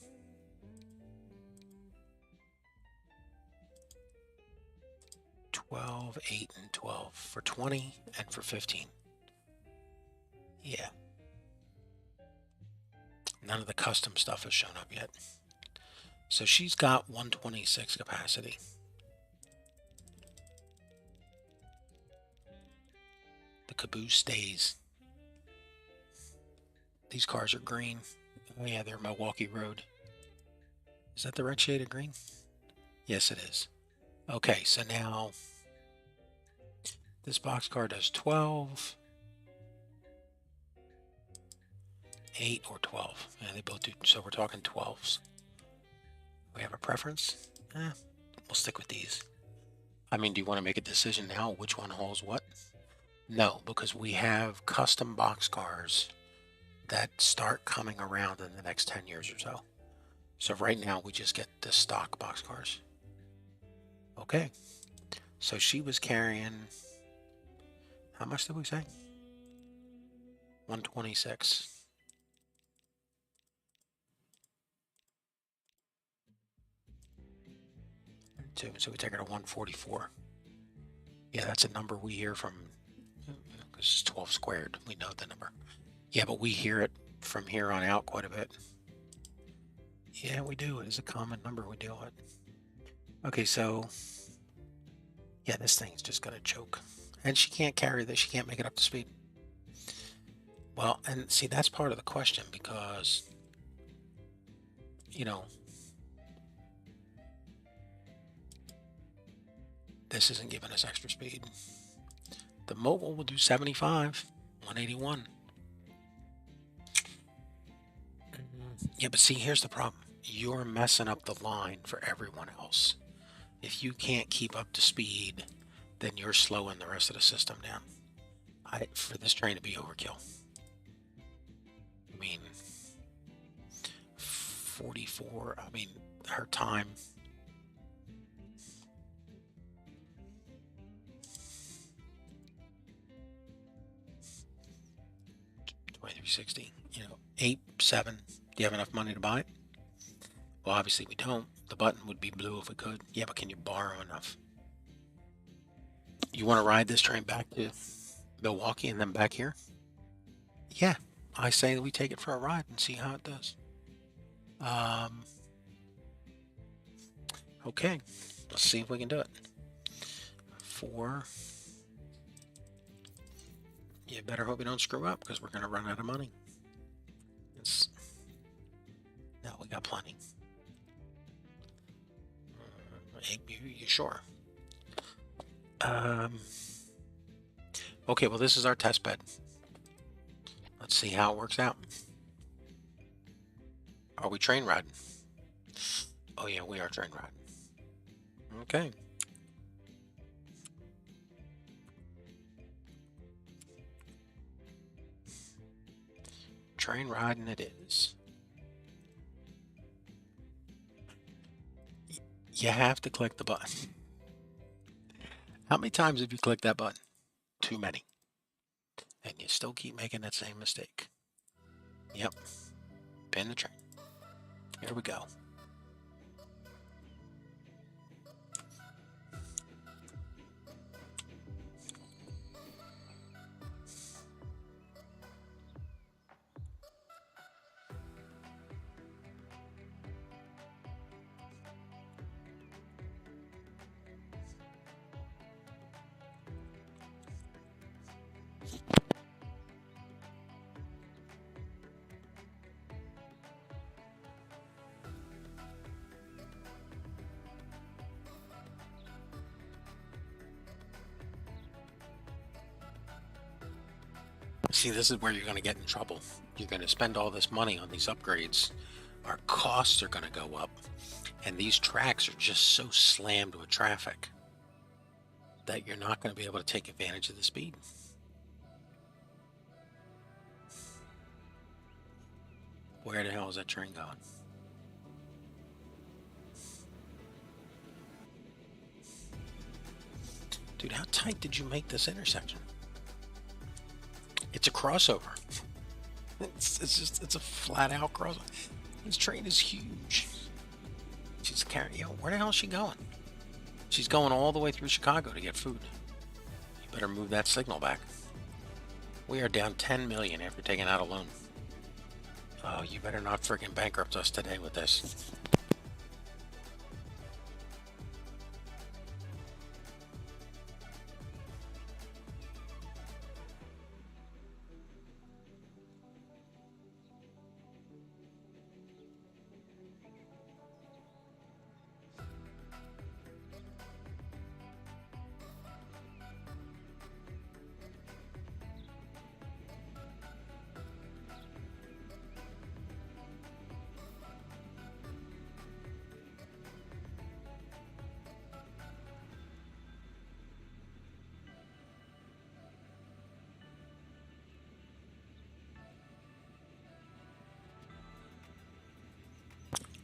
$12, $8, and $12 for 20 and for 15. Yeah. None of the custom stuff has shown up yet. So she's got 126 capacity. The caboose stays. These cars are green. Oh yeah, they're Milwaukee Road. Is that the red shaded green? Yes, it is. Okay, so now this boxcar does 12, 8, or 12. Yeah, they both do. So we're talking 12s. We have a preference? We'll stick with these. I mean, do you want to make a decision now which one hauls what? No, because we have custom boxcars that start coming around in the next 10 years or so. So right now we just get the stock boxcars. Okay. So she was carrying, how much did we say? 126. So we take her to 144. Yeah, that's a number we hear from, because it's 12 squared. We know the number. Yeah, but we hear it from here on out quite a bit. Yeah, we do. It is a common number we deal with. Okay, so yeah, this thing's just gonna choke. And she can't carry this. She can't make it up to speed. Well, and see, that's part of the question because, you know, this isn't giving us extra speed. The mobile will do 75, 181. Yeah, but see, here's the problem. You're messing up the line for everyone else. If you can't keep up to speed, then you're slowing the rest of the system down. For this train to be overkill. I mean, 44, I mean, her time. 2360, 8, 7. Do you have enough money to buy it? Well, obviously we don't. The button would be blue if we could. Yeah, but can you borrow enough? You want to ride this train back to Milwaukee and then back here? Yeah, I say that we take it for a ride and see how it does. Okay, let's see if we can do it. 4. You better hope you don't screw up because we're going to run out of money. No, we got plenty. You sure? Okay, well, this is our test bed. Let's see how it works out. Are we train riding? Oh yeah, we are train riding. Okay. Train riding it is. You have to click the button. How many times have you clicked that button? Too many. And you still keep making that same mistake. Yep. Pin the train. Here we go. See, this is where you're going to get in trouble. You're going to spend all this money on these upgrades. Our costs are going to go up. And these tracks are just so slammed with traffic that you're not going to be able to take advantage of the speed. Where the hell is that train going? Dude, how tight did you make this intersection? It's a crossover. It's a flat out crossover. This train is huge. She's carrying, where the hell is she going? She's going all the way through Chicago to get food. You better move that signal back. We are down 10 million after taking out a loan. Oh, you better not friggin' bankrupt us today with this.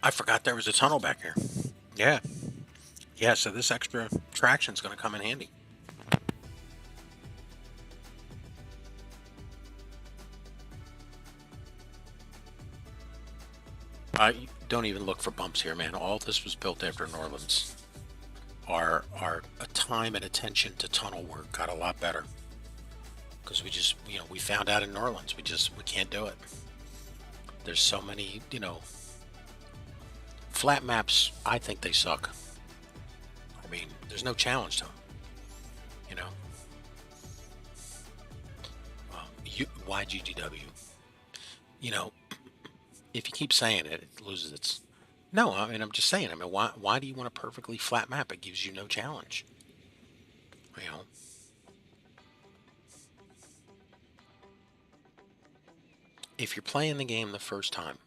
I forgot there was a tunnel back here. Yeah. Yeah, so this extra traction is going to come in handy. Don't even look for bumps here, man. All this was built after New Orleans. Our time and attention to tunnel work got a lot better. Because we just, we found out in New Orleans, we can't do it. There's so many, flat maps, I think they suck. I mean, there's no challenge to them, Why GGW? If you keep saying it, it loses its... No, I mean, I'm just saying, why do you want a perfectly flat map? It gives you no challenge. If you're playing the game the first time,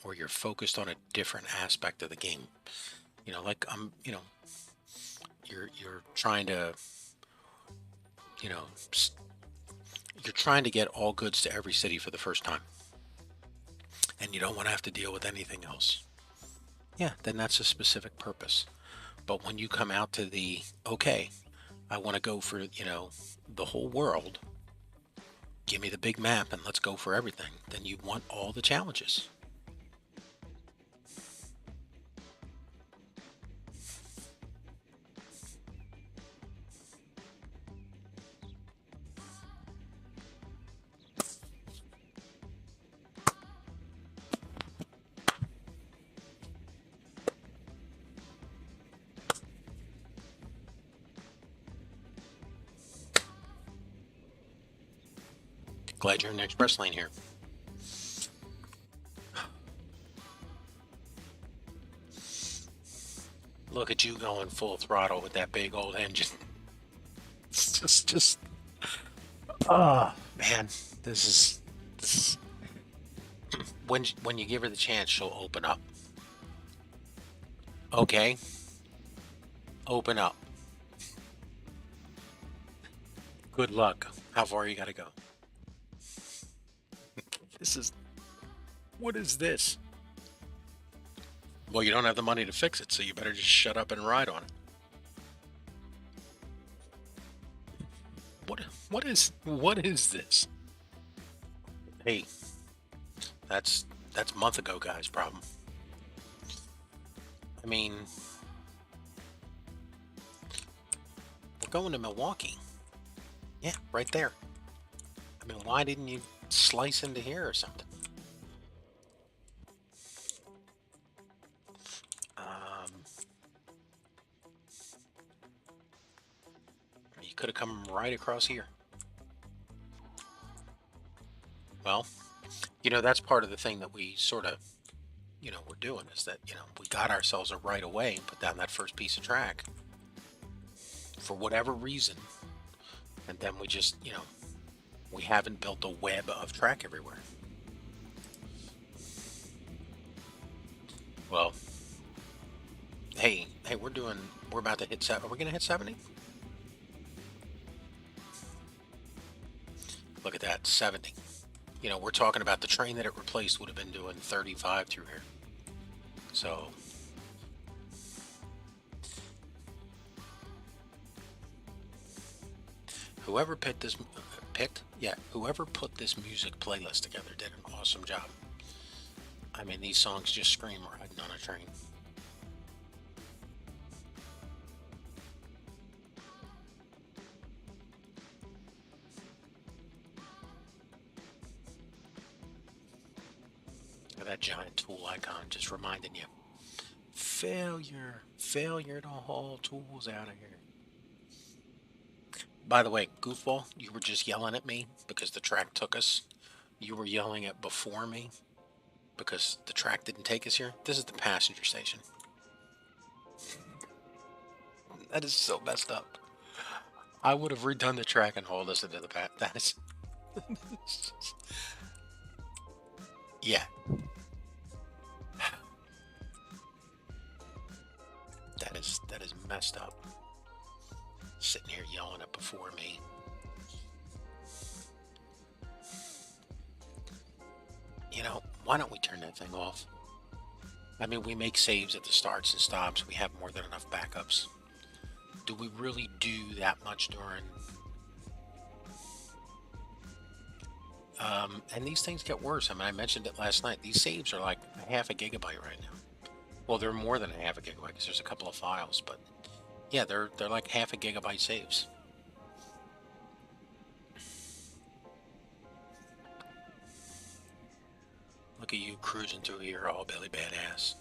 or you're focused on a different aspect of the game, like you're trying to, you're trying to get all goods to every city for the first time, and you don't want to have to deal with anything else. Yeah, then that's a specific purpose. But when you come out to the, okay, I want to go for, the whole world, give me the big map and let's go for everything, then you want all the challenges. Glad you're in the express lane here. Look at you going full throttle with that big old engine. It's just, oh man, this is when you give her the chance, she'll open up. Okay, open up. Good luck. How far you gotta go? This is... What is this? Well, you don't have the money to fix it, so you better just shut up and ride on it. What is this? Hey, that's a month ago guy's problem. I mean, we're going to Milwaukee. Yeah, right there. I mean, why didn't you slice into here or something? You could have come right across here. Well, you know, that's part of the thing that we sort of, you know, we're doing is that, you know, we got ourselves a right of way and put down that first piece of track for whatever reason. And then we just, you know, we haven't built a web of track everywhere. Well, hey, we're about to hit 7. Are we going to hit 70? Look at that, 70. You know, we're talking about the train that it replaced would have been doing 35 through here. So, whoever put this music playlist together did an awesome job. I mean, these songs just scream riding on a train. That giant tool icon just reminding you, failure to haul tools out of here. By the way, goofball, you were just yelling at me because the track took us. You were yelling at before me because the track didn't take us here. This is the passenger station. That is so messed up. I would have redone the track and hauled us into the path. That is... yeah. That is messed up. Sitting here yelling at before me. You know, why don't we turn that thing off? I mean, we make saves at the starts and stops. We have more than enough backups. Do we really do that much during... and these things get worse. I mean, I mentioned it last night. These saves are like a half a gigabyte right now. Well, they're more than a half a gigabyte because there's a couple of files, but yeah, they're like half a gigabyte saves. Look at you cruising through here all belly badass.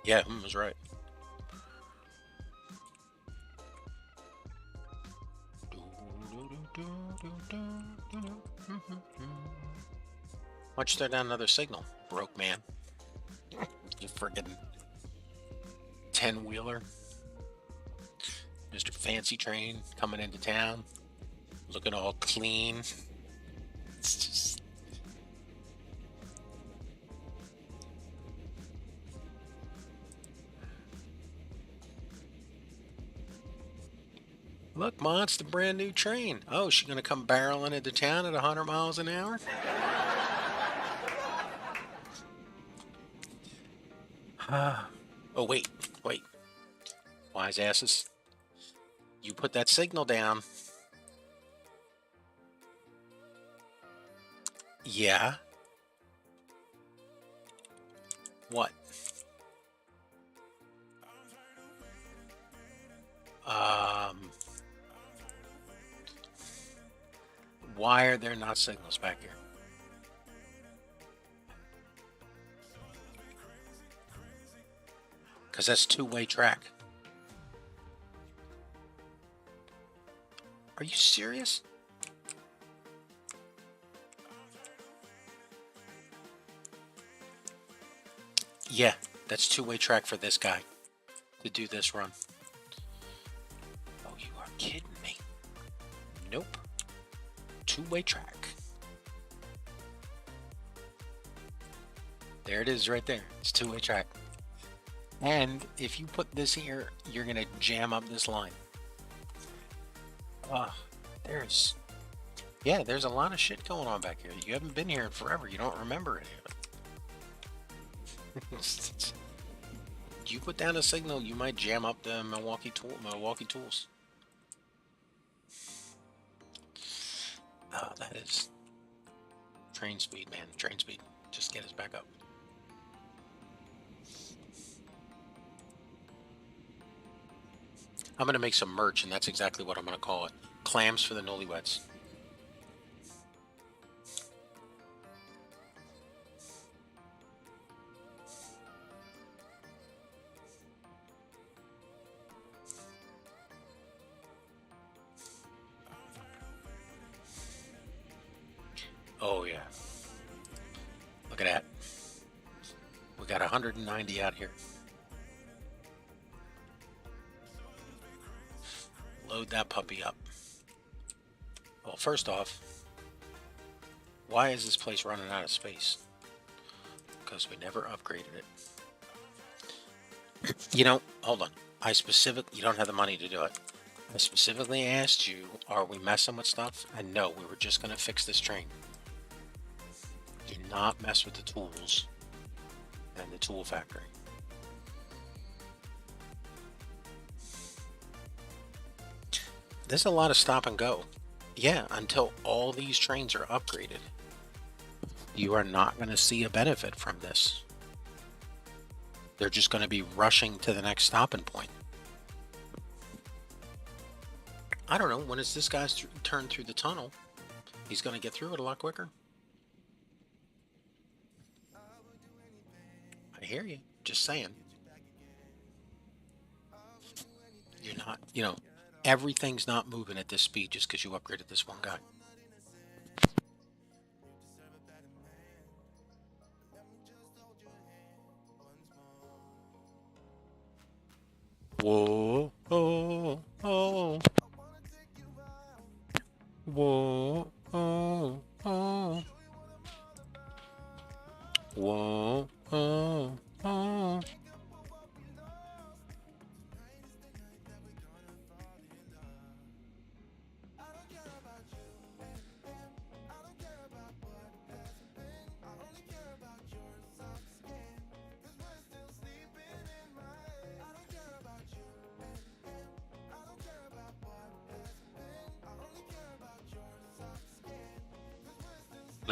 Yeah, was right. Why'd you throw down another signal, broke man? You friggin' 10-wheeler. Mr. Fancy Train coming into town, looking all clean. It's just... Look, Ma, it's the brand new train. Oh, she's gonna come barreling into town at 100 miles an hour? Oh, wait. Wise asses. You put that signal down. Yeah. What? Why are there not signals back here? Because that's two-way track. Are you serious? Yeah, that's two-way track for this guy to do this run. Oh, you are kidding me. Nope. Two-way track. There it is right there. It's two-way track. And if you put this here, you're going to jam up this line. There's a lot of shit going on back here. You haven't been here in forever. You don't remember any of it. You put down a signal, you might jam up the Milwaukee tools. Oh, that is train speed, man. Train speed. Just get us back up. I'm going to make some merch, and that's exactly what I'm going to call it. Clams for the newlyweds. Oh, yeah. Look at that. We got 190 out here. Load that puppy up. Well, first off, why is this place running out of space? Because we never upgraded it. You know, hold on. You don't have the money to do it. I specifically asked you, are we messing with stuff? And no, we were just going to fix this train. Do not mess with the tools and the tool factory. There's a lot of stop and go. Yeah, until all these trains are upgraded. You are not going to see a benefit from this. They're just going to be rushing to the next stopping point. I don't know, when is this guy's turn through the tunnel? He's going to get through it a lot quicker. I hear you. Just saying. You're not, everything's not moving at this speed just because you upgraded this one guy. Whoa, oh, oh. Whoa, oh, oh. Whoa, oh, oh.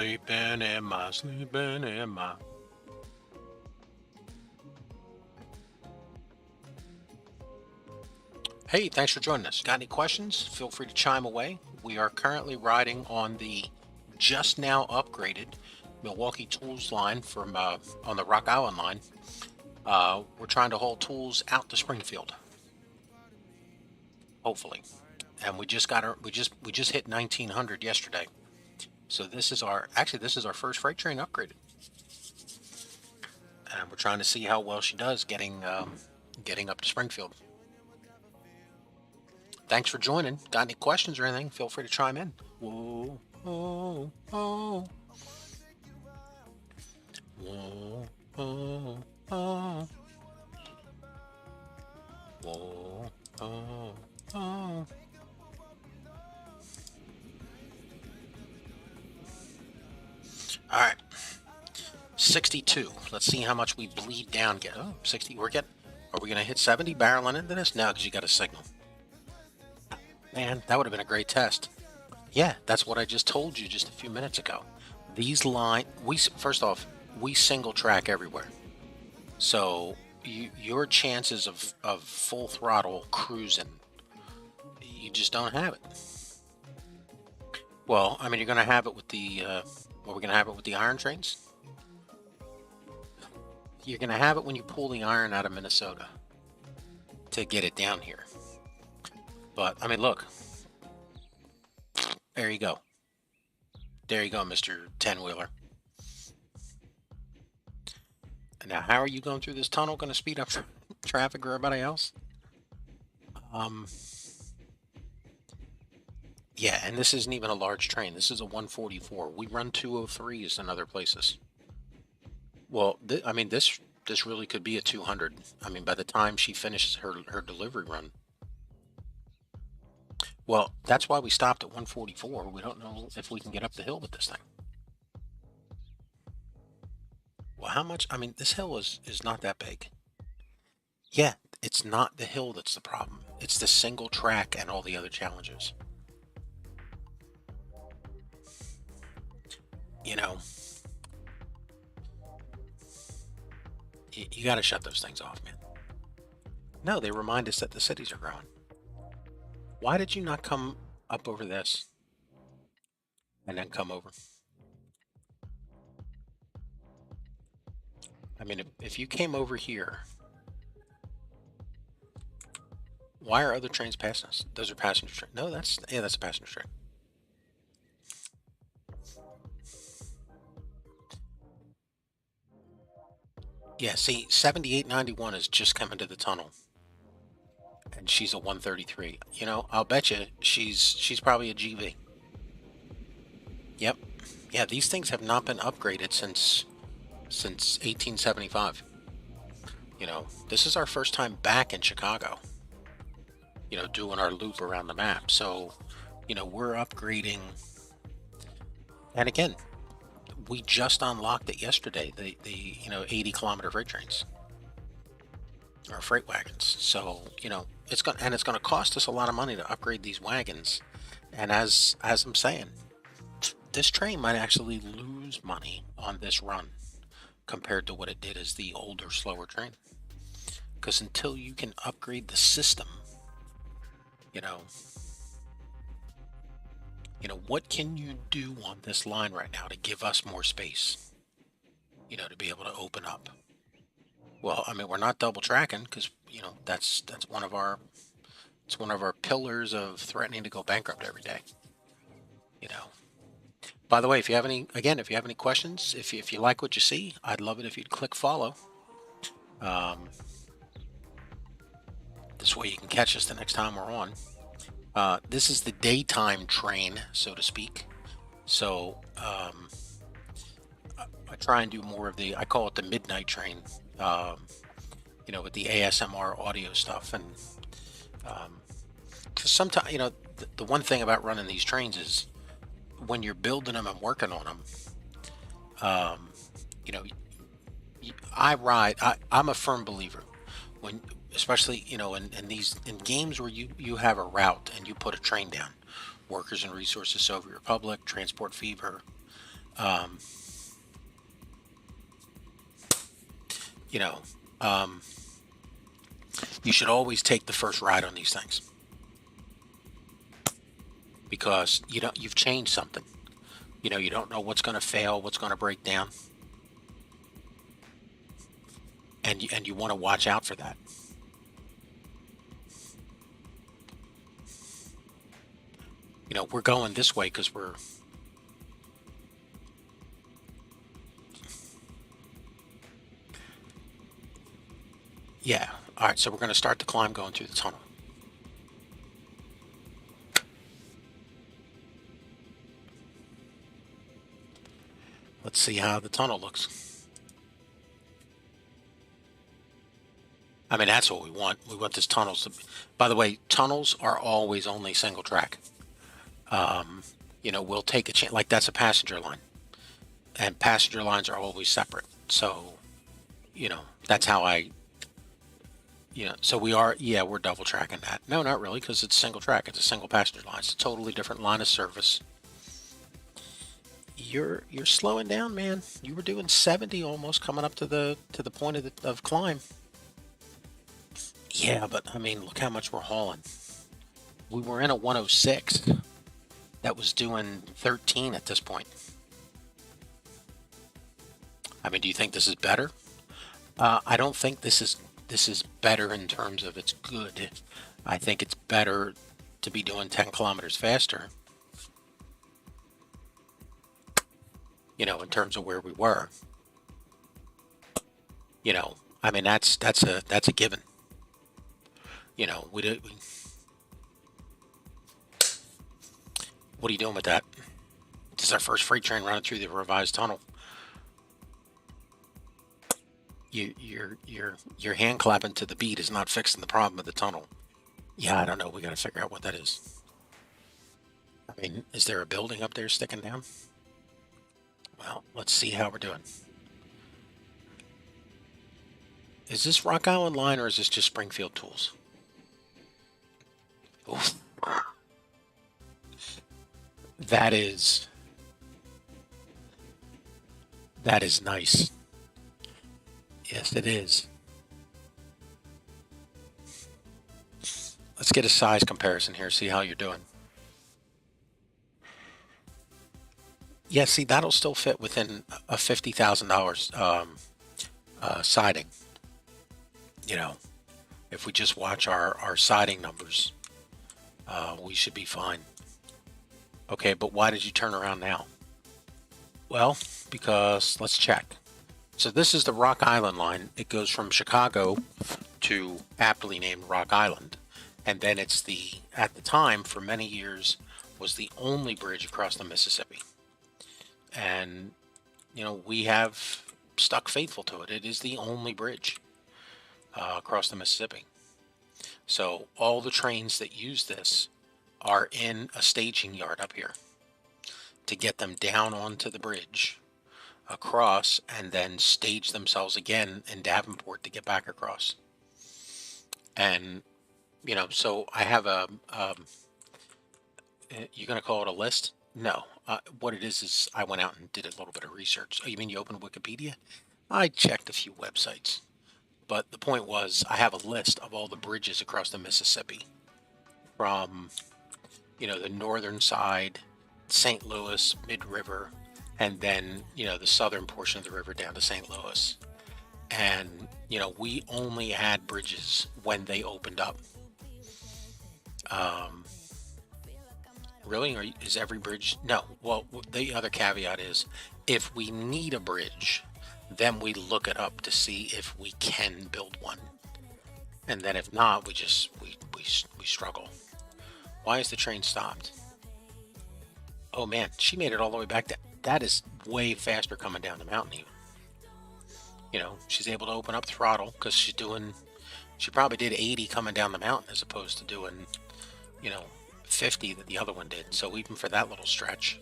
Sleeping in my. Hey, thanks for joining us. Got any questions? Feel free to chime away. We are currently riding on the just now upgraded Milwaukee Tools line from on the Rock Island line. We're trying to haul tools out to Springfield, hopefully. And we just hit 1900 yesterday. So this is our first freight train upgraded, and we're trying to see how well she does getting up to Springfield. Thanks for joining. Got any questions or anything? Feel free to chime in. Whoa, oh, oh. Whoa, oh, oh. Whoa, oh, oh. All right, 62. Let's see how much we bleed down. 60. Are we gonna hit 70 barreling into this? No, because you got a signal. Man, that would have been a great test. Yeah, that's what I just told you just a few minutes ago. These first off, we single track everywhere. So your chances of full throttle cruising, you just don't have it. Well, I mean, you're gonna have it with the. Are we going to have it with the iron trains? You're going to have it when you pull the iron out of Minnesota to get it down here. But, I mean, look. There you go. There you go, Mr. 10-wheeler. Now, how are you going through this tunnel going to speed up traffic or everybody else? Yeah, and this isn't even a large train. This is a 144. We run 203s in other places. Well, I mean, this really could be a 200. I mean, by the time she finishes her delivery run. Well, that's why we stopped at 144. We don't know if we can get up the hill with this thing. Well, how much? I mean, this hill is not that big. Yeah, it's not the hill that's the problem. It's the single track and all the other challenges. You know, you got to shut those things off, man. No, they remind us that the cities are growing. Why did you not come up over this and then come over? I mean, if you came over here, why are other trains passing us? Those are passenger trains. No, that's a passenger train. Yeah, see, 7891 is just coming to the tunnel, and she's a 133. You know, I'll bet you she's probably a GV. Yep. Yeah, these things have not been upgraded since 1875. You know, this is our first time back in Chicago. You know, doing our loop around the map. So, you know, we're upgrading. And again, we just unlocked it yesterday. The 80-kilometer freight trains or freight wagons. So, you know, it's going to cost us a lot of money to upgrade these wagons. And as I'm saying, this train might actually lose money on this run compared to what it did as the older, slower train. Because until you can upgrade the system, you know, what can you do on this line right now to give us more space, you know, to be able to open up? Well, I mean, we're not double tracking because, you know, that's one of our pillars of threatening to go bankrupt every day. You know. By the way, if you have any questions, if you like what you see, I'd love it if you'd click follow. This way you can catch us the next time we're on. This is the daytime train, so to speak. So I try and do more of I call it the midnight train, you know, with the ASMR audio stuff. And because sometimes, you know, the one thing about running these trains is when you're building them and working on them, you know, I'm a firm believer when, especially, you know, in games where you have a route and you put a train down, Workers and Resources Soviet Republic, Transport Fever, you know, you should always take the first ride on these things because you've changed something. You know, you don't know what's going to fail, what's going to break down, and you want to watch out for that. You know, we're going this way because we're yeah. All right, so we're going to start the climb going through the tunnel. Let's see how the tunnel looks. I mean, that's what we want. We want this tunnels to. By the way, tunnels are always only single track. You know, we'll take a chance. Like that's a passenger line, and passenger lines are always separate. So, you know, that's how so we're double tracking that. No, not really, because it's single track. It's a single passenger line. It's a totally different line of service. You're slowing down, man. You were doing 70 almost coming up to the point of climb. Yeah, but I mean, look how much we're hauling. We were in a 106 that was doing 13 at this point. I mean, do you think this is better? I don't think this is better in terms of it's good. I think it's better to be doing 10 kilometers faster. You know, in terms of where we were. You know, I mean, that's a given. You know, what are you doing with that? This is our first freight train running through the revised tunnel. Your hand clapping to the beat is not fixing the problem of the tunnel. Yeah, I don't know. We got to figure out what that is. I mean, is there a building up there sticking down? Well, let's see how we're doing. Is this Rock Island line or is this just Springfield tools? Oof. That is nice. Yes, it is. Let's get a size comparison here, see how you're doing. Yeah, see, that'll still fit within a $50,000 siding. You know, if we just watch our siding numbers, we should be fine. Okay, but why did you turn around now? Well, because let's check. So this is the Rock Island line. It goes from Chicago to aptly named Rock Island. And then it's at the time, for many years, was the only bridge across the Mississippi. And, you know, we have stuck faithful to it. It is the only bridge across the Mississippi. So all the trains that use this are in a staging yard up here to get them down onto the bridge, across, and then stage themselves again in Davenport to get back across. And, you know, so I have you're going to call it a list? No. What it is I went out and did a little bit of research. Oh, you mean you opened Wikipedia? I checked a few websites. But the point was, I have a list of all the bridges across the Mississippi from, you know, the northern side, St. Louis, mid-river, and then, you know, the southern portion of the river down to St. Louis. And, you know, we only had bridges when they opened up. Really? Is every bridge? No. Well, the other caveat is, if we need a bridge, then we look it up to see if we can build one. And then if not, we struggle. Why is the train stopped? Oh man, she made it all the way back. That is way faster coming down the mountain even. You know, she's able to open up throttle because she probably did 80 coming down the mountain as opposed to doing, you know, 50 that the other one did. So even for that little stretch.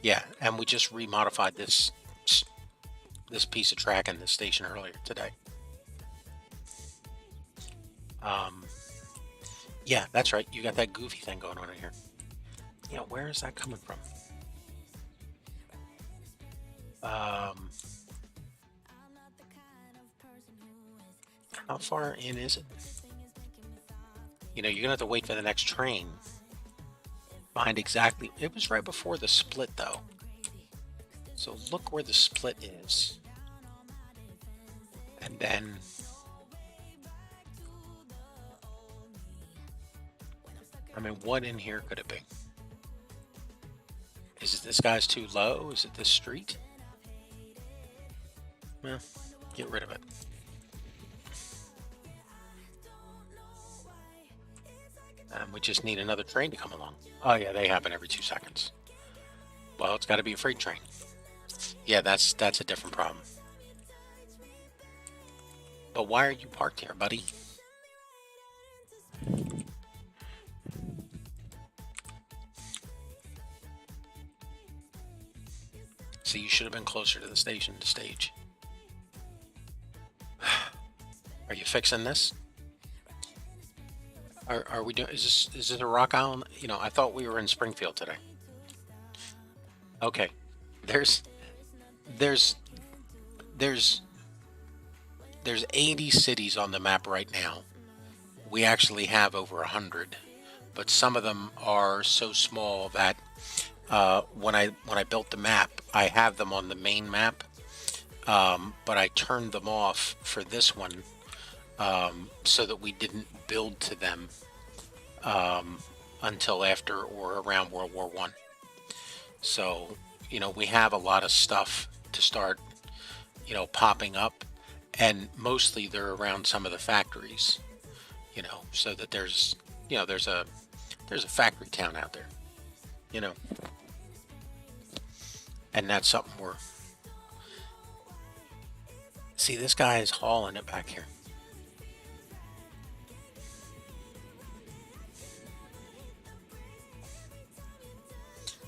Yeah, and we just remodified this piece of track in this station earlier today. Yeah, that's right. You got that goofy thing going on in here. You know, where is that coming from? How far in is it? You know, you're gonna have to wait for the next train. Find exactly. It was right before the split, though. So look where the split is, and then. I mean, what in here could it be? Is it this guy's too low? Is it this street? Well, get rid of it. We just need another train to come along. Oh yeah, they happen every 2 seconds. Well, it's got to be a freight train. Yeah, that's a different problem. But why are you parked here, buddy? See, you should have been closer to the station to stage. Are you fixing this? Are we doing? Is this a Rock Island? You know, I thought we were in Springfield today. Okay, there's 80 cities on the map right now. We actually have over 100, but some of them are so small that when I built the map, I have them on the main map, but I turned them off for this one so that we didn't build to them until after or around World War I. So, you know, we have a lot of stuff to start, you know, popping up, and mostly they're around some of the factories, you know, so that there's, you know, there's a factory town out there, you know, and that's something we're, see, this guy is hauling it back here.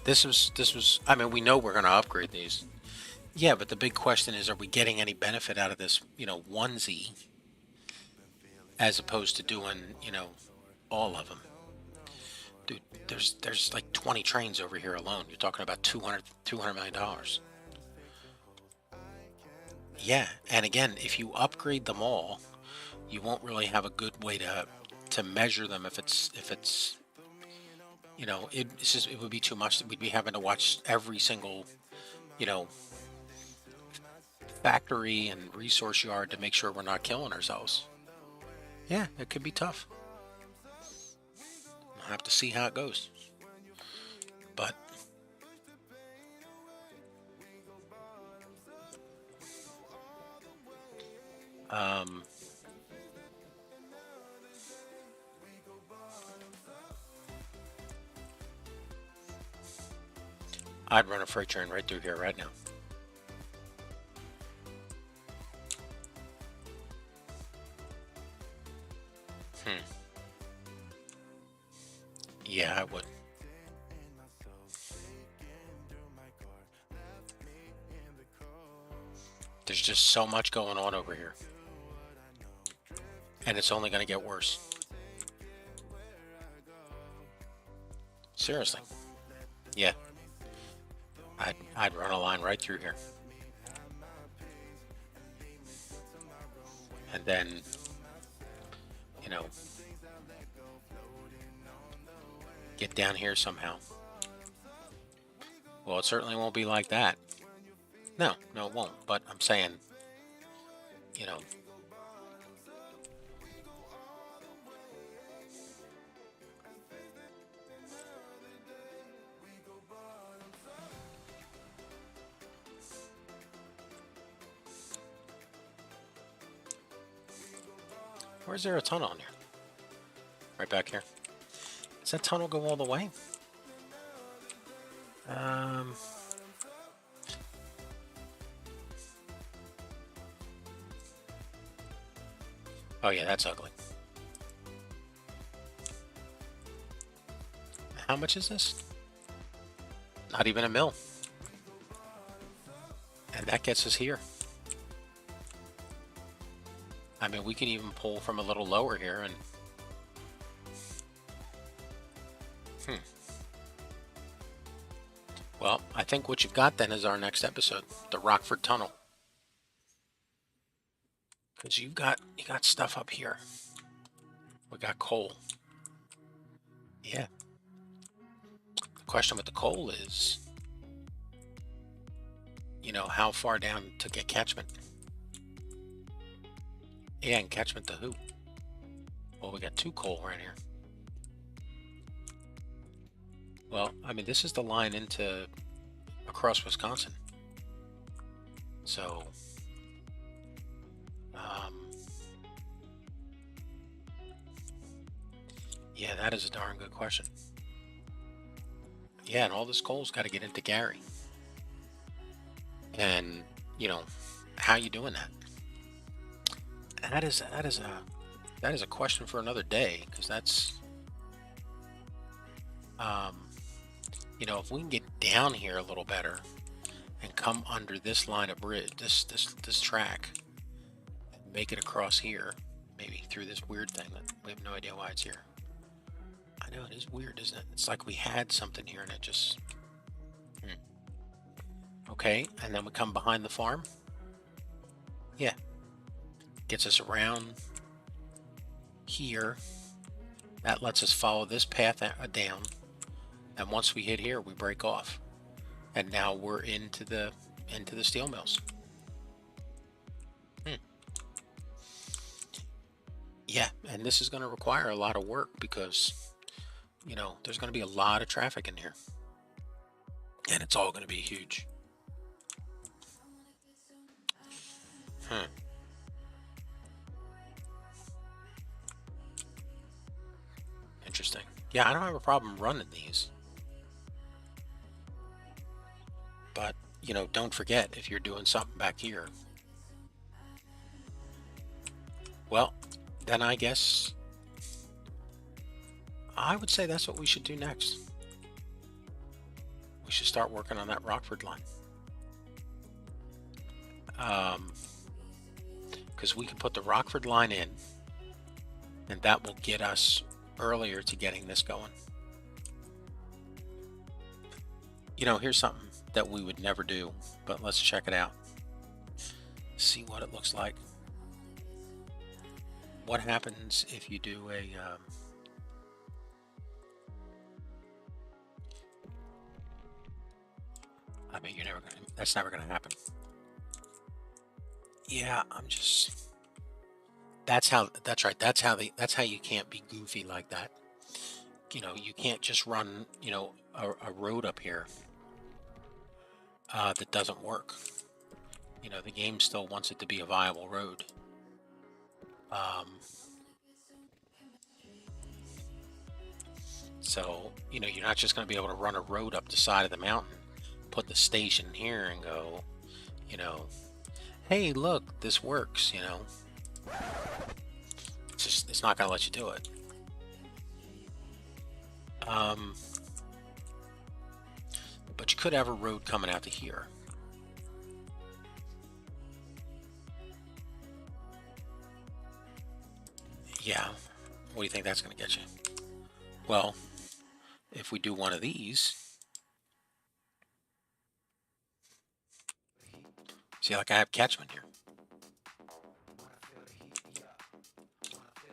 This was, I mean, we know we're going to upgrade these. Yeah, but the big question is, are we getting any benefit out of this, you know, onesie, as opposed to doing, you know, all of them? Dude, there's like 20 trains over here alone. You're talking about $200 million. Yeah, and again, if you upgrade them all, you won't really have a good way to measure them if it's you know, it's just, it would be too much. We'd be having to watch every single, you know, factory and resource yard to make sure we're not killing ourselves. Yeah, it could be tough. We'll have to see how it goes. But I'd run a freight train right through here right now. Yeah, I would. There's just so much going on over here. And it's only going to get worse. Seriously. Yeah. I'd run a line right through here. And then, you know, get down here somehow. Well, it certainly won't be like that. No, it won't. But I'm saying, you know, where's there a tunnel in here? Right back here. Does that tunnel go all the way? Oh yeah, that's ugly. How much is this? Not even a mil. And that gets us here. I mean, we can even pull from a little lower here and... Well, I think what you've got then is our next episode, the Rockford Tunnel. Because you got stuff up here. We got coal. Yeah. The question with the coal is, you know, how far down to get catchment? Yeah, and catchment to who? Well, we got 2 coal right here. Well, I mean, this is the line into across Wisconsin. So, yeah, that is a darn good question. Yeah, and all this coal's got to get into Gary. And, you know, how you doing that? That is a question for another day, because that's, you know, if we can get down here a little better and come under this line of bridge, this track, and make it across here, maybe through this weird thing that we have no idea why it's here. I know, it is weird, isn't it? It's like we had something here and it just... Okay, and then we come behind the farm. Yeah. Gets us around here. That lets us follow this path down. And once we hit here, we break off. And now we're into the steel mills. Yeah, and this is going to require a lot of work because, you know, there's going to be a lot of traffic in here. And it's all going to be huge. Hmm. Interesting. Yeah, I don't have a problem running these. But, you know, don't forget if you're doing something back here. Well, then I guess I would say that's what we should do next. We should start working on that Rockford line. Because we can put the Rockford line in, and that will get us earlier to getting this going. You know, here's something that we would never do, but let's check it out. See what it looks like. What happens if you do a I mean, that's never gonna happen. Yeah, that's right. That's how you can't be goofy like that. You know, you can't just run, you know, a road up here that doesn't work. You know, the game still wants it to be a viable road. So, you know, you're not just going to be able to run a road up the side of the mountain, put the station here and go, you know, hey, look, this works, you know. It's not going to let you do it. But you could have a road coming out to here. Yeah, what do you think that's going to get you? Well, if we do one of these, see, like I have catchment here.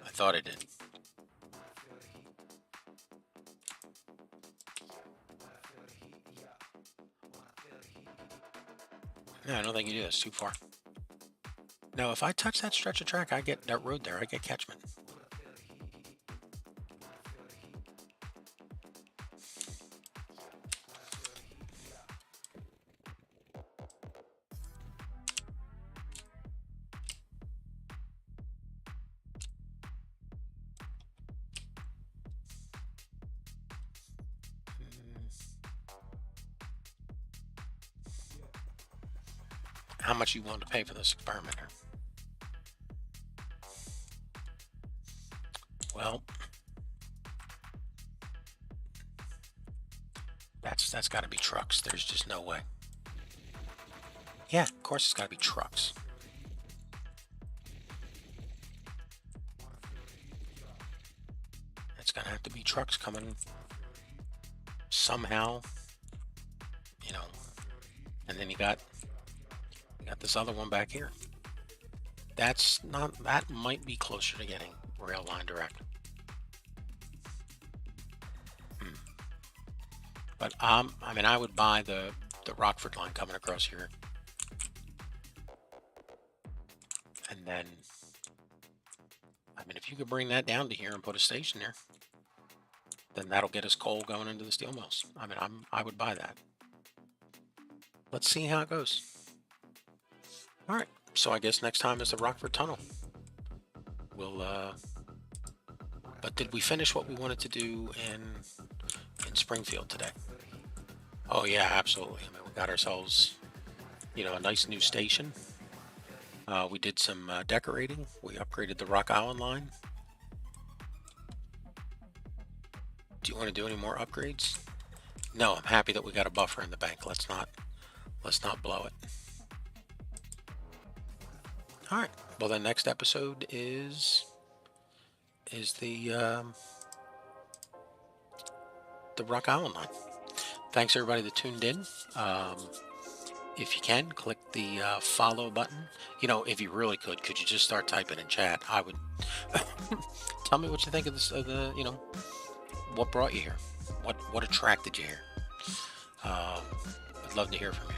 I thought I did. No, I don't think you do. It's too far. No, if I touch that stretch of track, I get that road there. I get catchment. How much you willing to pay for this experimenter? Well, that's got to be trucks. There's just no way. Yeah, of course it's got to be trucks. It's gonna have to be trucks coming somehow, you know. And then you got this other one back here. That might be closer to getting rail line direct. But I mean, I would buy the Rockford line coming across here, and then I mean, if you could bring that down to here and put a station there, then that'll get us coal going into the steel mills. I mean, I would buy that. Let's see how it goes. All right, so I guess next time is the Rockford Tunnel. We'll but did we finish what we wanted to do in Springfield today? Oh yeah, absolutely. I mean, we got ourselves, you know, a nice new station. We did some decorating. We upgraded the Rock Island line. Do you want to do any more upgrades? No, I'm happy that we got a buffer in the bank. Let's not blow it. All right. Well, the next episode is the Rock Island line. Thanks everybody that tuned in. If you can, click the follow button. You know, if you really could you just start typing in chat? I would. Tell me what you think of this. You know, what brought you here? What attracted you here? I'd love to hear from you.